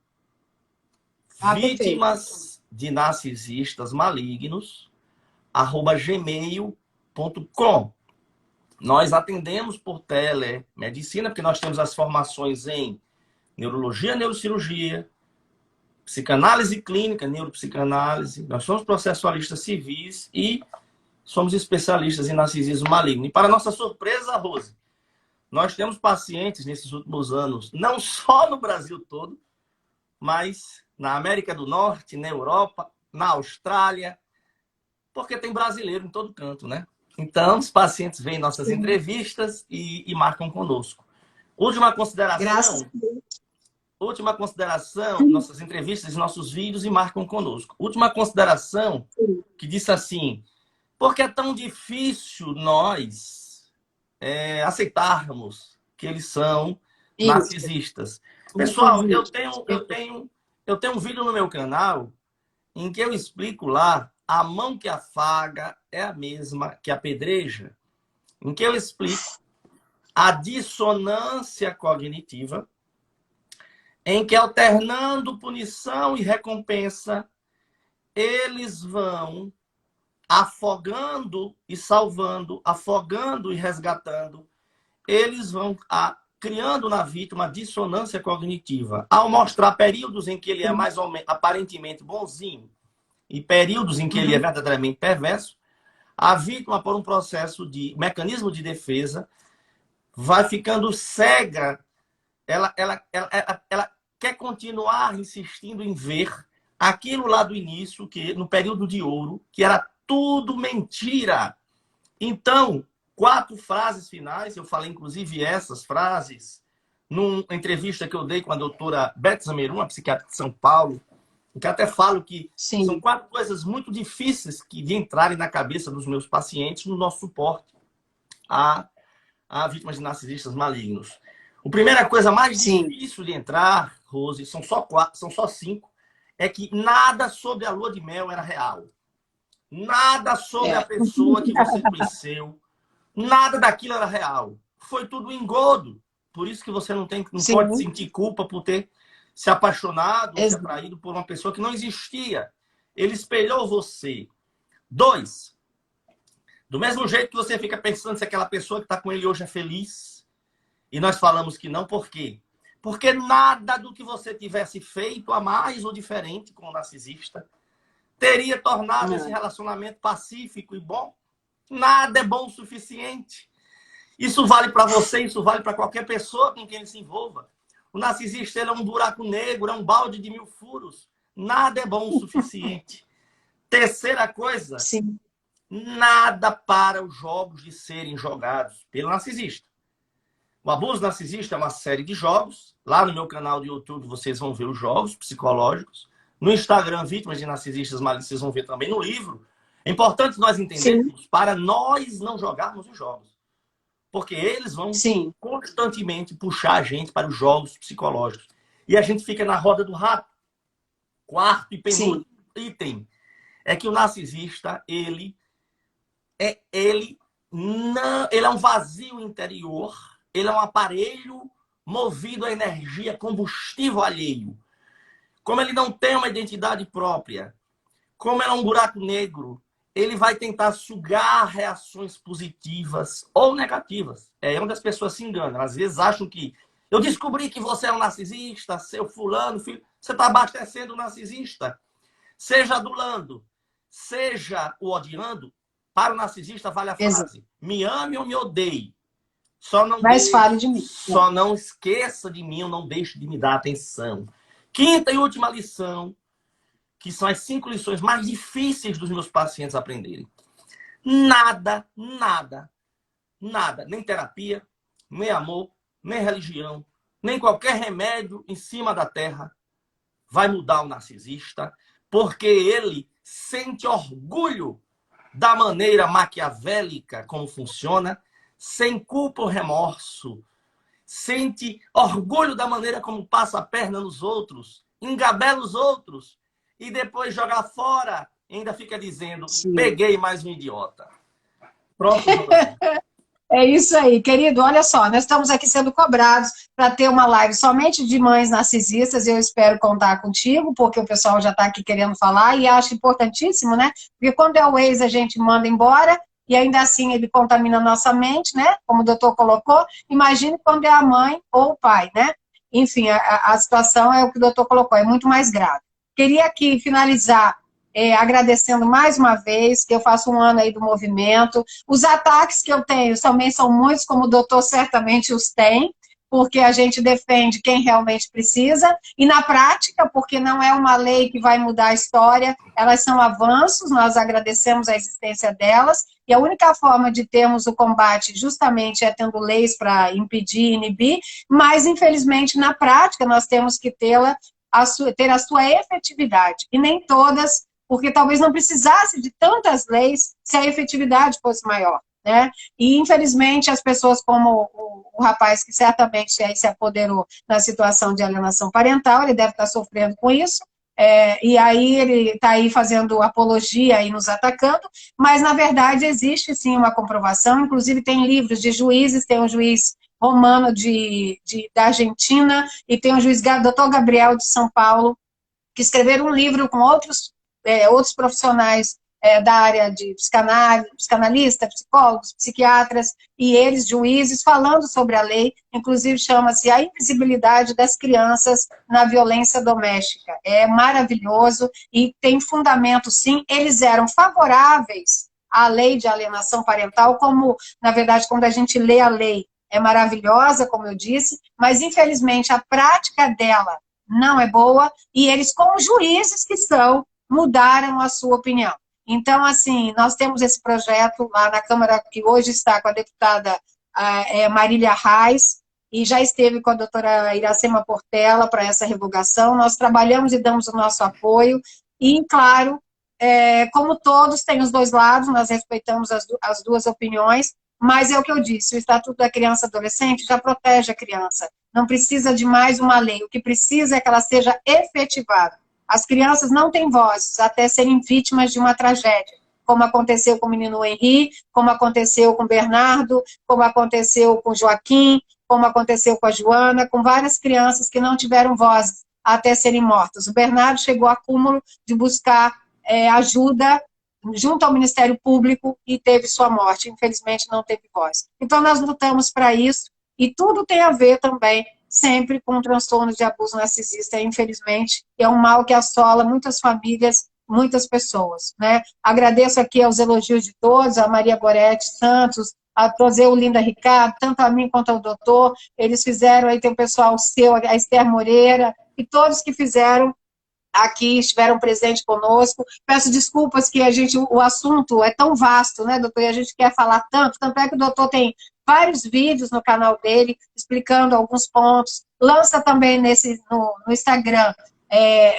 Speaker 3: vítimas de narcisistas malignos @gmail.com. Nós atendemos por telemedicina, porque nós temos as formações em neurologia, neurocirurgia, psicanálise clínica, neuropsicanálise. Nós somos processualistas civis e somos especialistas em narcisismo maligno. E para nossa surpresa, Rose, nós temos pacientes nesses últimos anos, não só no Brasil todo, mas na América do Norte, na Europa, na Austrália, porque tem brasileiro em todo canto, né? Então, os pacientes veem nossas entrevistas e marcam conosco. Última consideração. Última consideração, nossas entrevistas e nossos vídeos e marcam conosco. Última consideração, que disse assim, porque é tão difícil nós aceitarmos que eles são narcisistas. Pessoal, eu tenho um vídeo no meu canal em que eu explico lá a mão que afaga é a mesma que apedreja, em que eu explico a dissonância cognitiva, em que alternando punição e recompensa, eles vão afogando e salvando, afogando e resgatando, eles vão criando na vítima uma dissonância cognitiva. Ao mostrar períodos em que ele é mais ou menos aparentemente bonzinho e períodos em que ele é verdadeiramente perverso, a vítima, por um processo de mecanismo de defesa, vai ficando cega. Ela quer continuar insistindo em ver aquilo lá do início, que no período de ouro, que era tudo mentira. Então, 4 frases finais, eu falei inclusive essas frases numa entrevista que eu dei com a doutora Beth Zamerum, uma psiquiatra de São Paulo, em que até falo que são 4 coisas muito difíceis de entrarem na cabeça dos meus pacientes no nosso suporte a vítimas de narcisistas malignos. A primeira coisa mais difícil de entrar, Rose, são só 5, é que nada sobre a lua de mel era real. Nada sobre a pessoa que você conheceu, nada daquilo era real. Foi tudo engodo. Por isso que você não pode sentir culpa por ter se apaixonado ou se atraído por uma pessoa que não existia. Ele espelhou você. 2, do mesmo jeito que você fica pensando se aquela pessoa que está com ele hoje é feliz, e nós falamos que não, por quê? Porque nada do que você tivesse feito a mais ou diferente com o narcisista teria tornado esse relacionamento pacífico e bom. Nada é bom o suficiente. Isso vale para você, isso vale para qualquer pessoa com quem ele se envolva. O narcisista, ele é um buraco negro, é um balde de 1000 furos. Nada é bom o suficiente. Terceira coisa, nada para os jogos de serem jogados pelo narcisista. O abuso narcisista é uma série de jogos. Lá no meu canal do YouTube vocês vão ver os jogos psicológicos. No Instagram, Vítimas de Narcisistas Malignos, vocês vão ver também no livro. É importante nós entendermos para nós não jogarmos os jogos. Porque eles vão constantemente puxar a gente para os jogos psicológicos. E a gente fica na roda do rato. 4º e penúltimo item é que o narcisista, ele é um vazio interior, ele é um aparelho movido a energia, combustível alheio. Como ele não tem uma identidade própria, como ele é um buraco negro, ele vai tentar sugar reações positivas ou negativas. É onde as pessoas se enganam. Às vezes acham que eu descobri que você é um narcisista, seu fulano, filho. Você está abastecendo o narcisista. Seja adulando, seja o odiando, para o narcisista vale a frase: me ame ou me odeie.
Speaker 2: Fale de mim.
Speaker 3: Só não esqueça de mim ou não deixe de me dar atenção. 5ª e última lição, que são as 5 lições mais difíceis dos meus pacientes aprenderem. Nada, nem terapia, nem amor, nem religião, nem qualquer remédio em cima da terra vai mudar o narcisista, porque ele sente orgulho da maneira maquiavélica como funciona, sem culpa ou remorso. Sente orgulho da maneira como passa a perna nos outros, engabela os outros e depois joga fora e ainda fica dizendo: peguei mais um idiota. Pronto.
Speaker 2: É isso aí, querido. Olha só, nós estamos aqui sendo cobrados para ter uma live somente de mães narcisistas. Eu espero contar contigo, porque o pessoal já está aqui querendo falar e acho importantíssimo, né? Porque quando é o ex, a gente manda embora e ainda assim ele contamina a nossa mente, né? Como o doutor colocou. Imagine quando é a mãe ou o pai, né? Enfim, a situação é o que o doutor colocou, é muito mais grave. Queria aqui finalizar agradecendo mais uma vez, que eu faço 1 ano aí do movimento. Os ataques que eu tenho também são muitos, como o doutor certamente os tem, porque a gente defende quem realmente precisa, e na prática, porque não é uma lei que vai mudar a história, elas são avanços, nós agradecemos a existência delas, e a única forma de termos o combate justamente é tendo leis para impedir, inibir, mas infelizmente na prática nós temos que ter a sua efetividade, e nem todas, porque talvez não precisasse de tantas leis se a efetividade fosse maior, né? E, infelizmente, as pessoas como o rapaz que certamente aí se apoderou na situação de alienação parental, ele deve estar sofrendo com isso, e aí ele está aí fazendo apologia e nos atacando, mas, na verdade, existe sim uma comprovação, inclusive tem livros de juízes, tem um juiz romano da Argentina, e tem um juiz, Dr. Gabriel de São Paulo, que escreveram um livro com outros profissionais da área de psicanalista, psicólogos, psiquiatras, e eles, juízes, falando sobre a lei, inclusive chama-se A Invisibilidade das Crianças na Violência Doméstica. É maravilhoso e tem fundamento, sim. Eles eram favoráveis à lei de alienação parental, como, na verdade, quando a gente lê a lei, é maravilhosa, como eu disse, mas, infelizmente, a prática dela não é boa, e eles, como juízes que são, mudaram a sua opinião. Então, assim, nós temos esse projeto lá na Câmara, que hoje está com a deputada Marília Reis, e já esteve com a doutora Iracema Portela para essa revogação. Nós trabalhamos e damos o nosso apoio, e, claro, como todos, tem os dois lados, nós respeitamos as duas opiniões, mas é o que eu disse, o Estatuto da Criança e Adolescente já protege a criança, não precisa de mais uma lei, o que precisa é que ela seja efetivada. As crianças não têm vozes até serem vítimas de uma tragédia, como aconteceu com o menino Henri, como aconteceu com o Bernardo, como aconteceu com o Joaquim, como aconteceu com a Joana, com várias crianças que não tiveram vozes até serem mortas. O Bernardo chegou a cúmulo de buscar ajuda junto ao Ministério Público e teve sua morte. Infelizmente, não teve voz. Então, nós lutamos para isso, e tudo tem a ver também sempre com transtorno de abuso narcisista, infelizmente, é um mal que assola muitas famílias, muitas pessoas, né? Agradeço aqui aos elogios de todos, a Maria Gorete Santos, a Toseu Linda Ricardo, tanto a mim quanto ao doutor, eles fizeram, aí tem o pessoal seu, a Esther Moreira, e todos que fizeram aqui, estiveram presentes conosco. Peço desculpas que o assunto é tão vasto, né, doutor, e a gente quer falar tanto é que o doutor tem vários vídeos no canal dele, explicando alguns pontos, lança também no Instagram,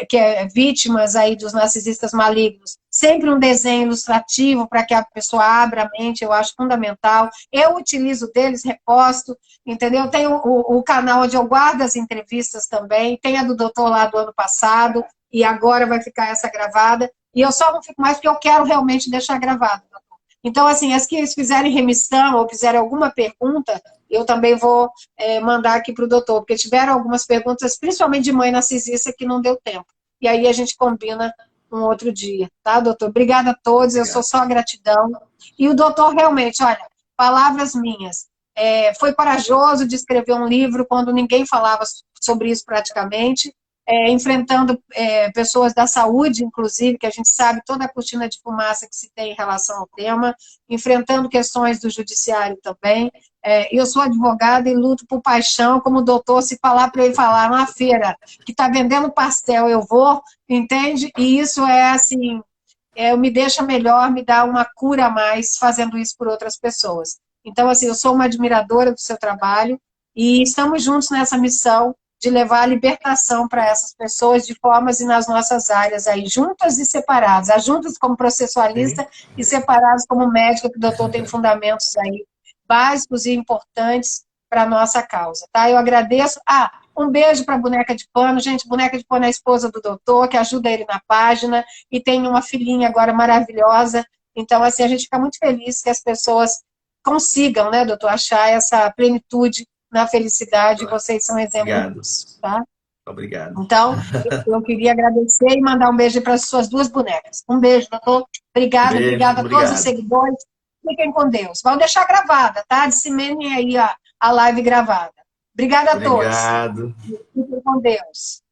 Speaker 2: que é vítimas aí dos narcisistas malignos, sempre um desenho ilustrativo para que a pessoa abra a mente, eu acho fundamental. Eu utilizo deles, reposto, entendeu? Tem o canal onde eu guardo as entrevistas também, tem a do doutor lá do ano passado, e agora vai ficar essa gravada, e eu só não fico mais porque eu quero realmente deixar gravado. Então, assim, as que fizerem remissão ou fizerem alguma pergunta, eu também vou mandar aqui para o doutor, porque tiveram algumas perguntas, principalmente de mãe narcisista, que não deu tempo. E aí a gente combina um outro dia, tá, doutor? Obrigada a todos, eu sou só gratidão. E o doutor realmente, olha, palavras minhas, foi corajoso de escrever um livro quando ninguém falava sobre isso praticamente, enfrentando pessoas da saúde, inclusive, que a gente sabe toda a cortina de fumaça que se tem em relação ao tema, enfrentando questões do judiciário também. Eu sou advogada e luto por paixão, como o doutor, se falar para ele falar na feira que está vendendo pastel, eu vou, entende? E isso assim, me deixa melhor, me dá uma cura a mais fazendo isso por outras pessoas. Então, assim, eu sou uma admiradora do seu trabalho e estamos juntos nessa missão de levar a libertação para essas pessoas de formas e nas nossas áreas aí, juntas e separadas, juntas como processualista e separadas como médica, que o doutor tem fundamentos aí básicos e importantes para a nossa causa, tá? Eu agradeço. Um beijo para a Boneca de Pano, gente, Boneca de Pano é a esposa do doutor, que ajuda ele na página, e tem uma filhinha agora maravilhosa, então, assim, a gente fica muito feliz que as pessoas consigam, né, doutor, achar essa plenitude na felicidade, vocês são exemplos, tá?
Speaker 3: Obrigado.
Speaker 2: Então, eu queria agradecer e mandar um beijo para as suas duas bonecas. Um beijo, doutor. Obrigada a todos os seguidores. Fiquem com Deus. Vão deixar gravada, tá? Disseminem aí a live gravada. Obrigada a todos.
Speaker 3: Obrigado.
Speaker 2: Fiquem com Deus.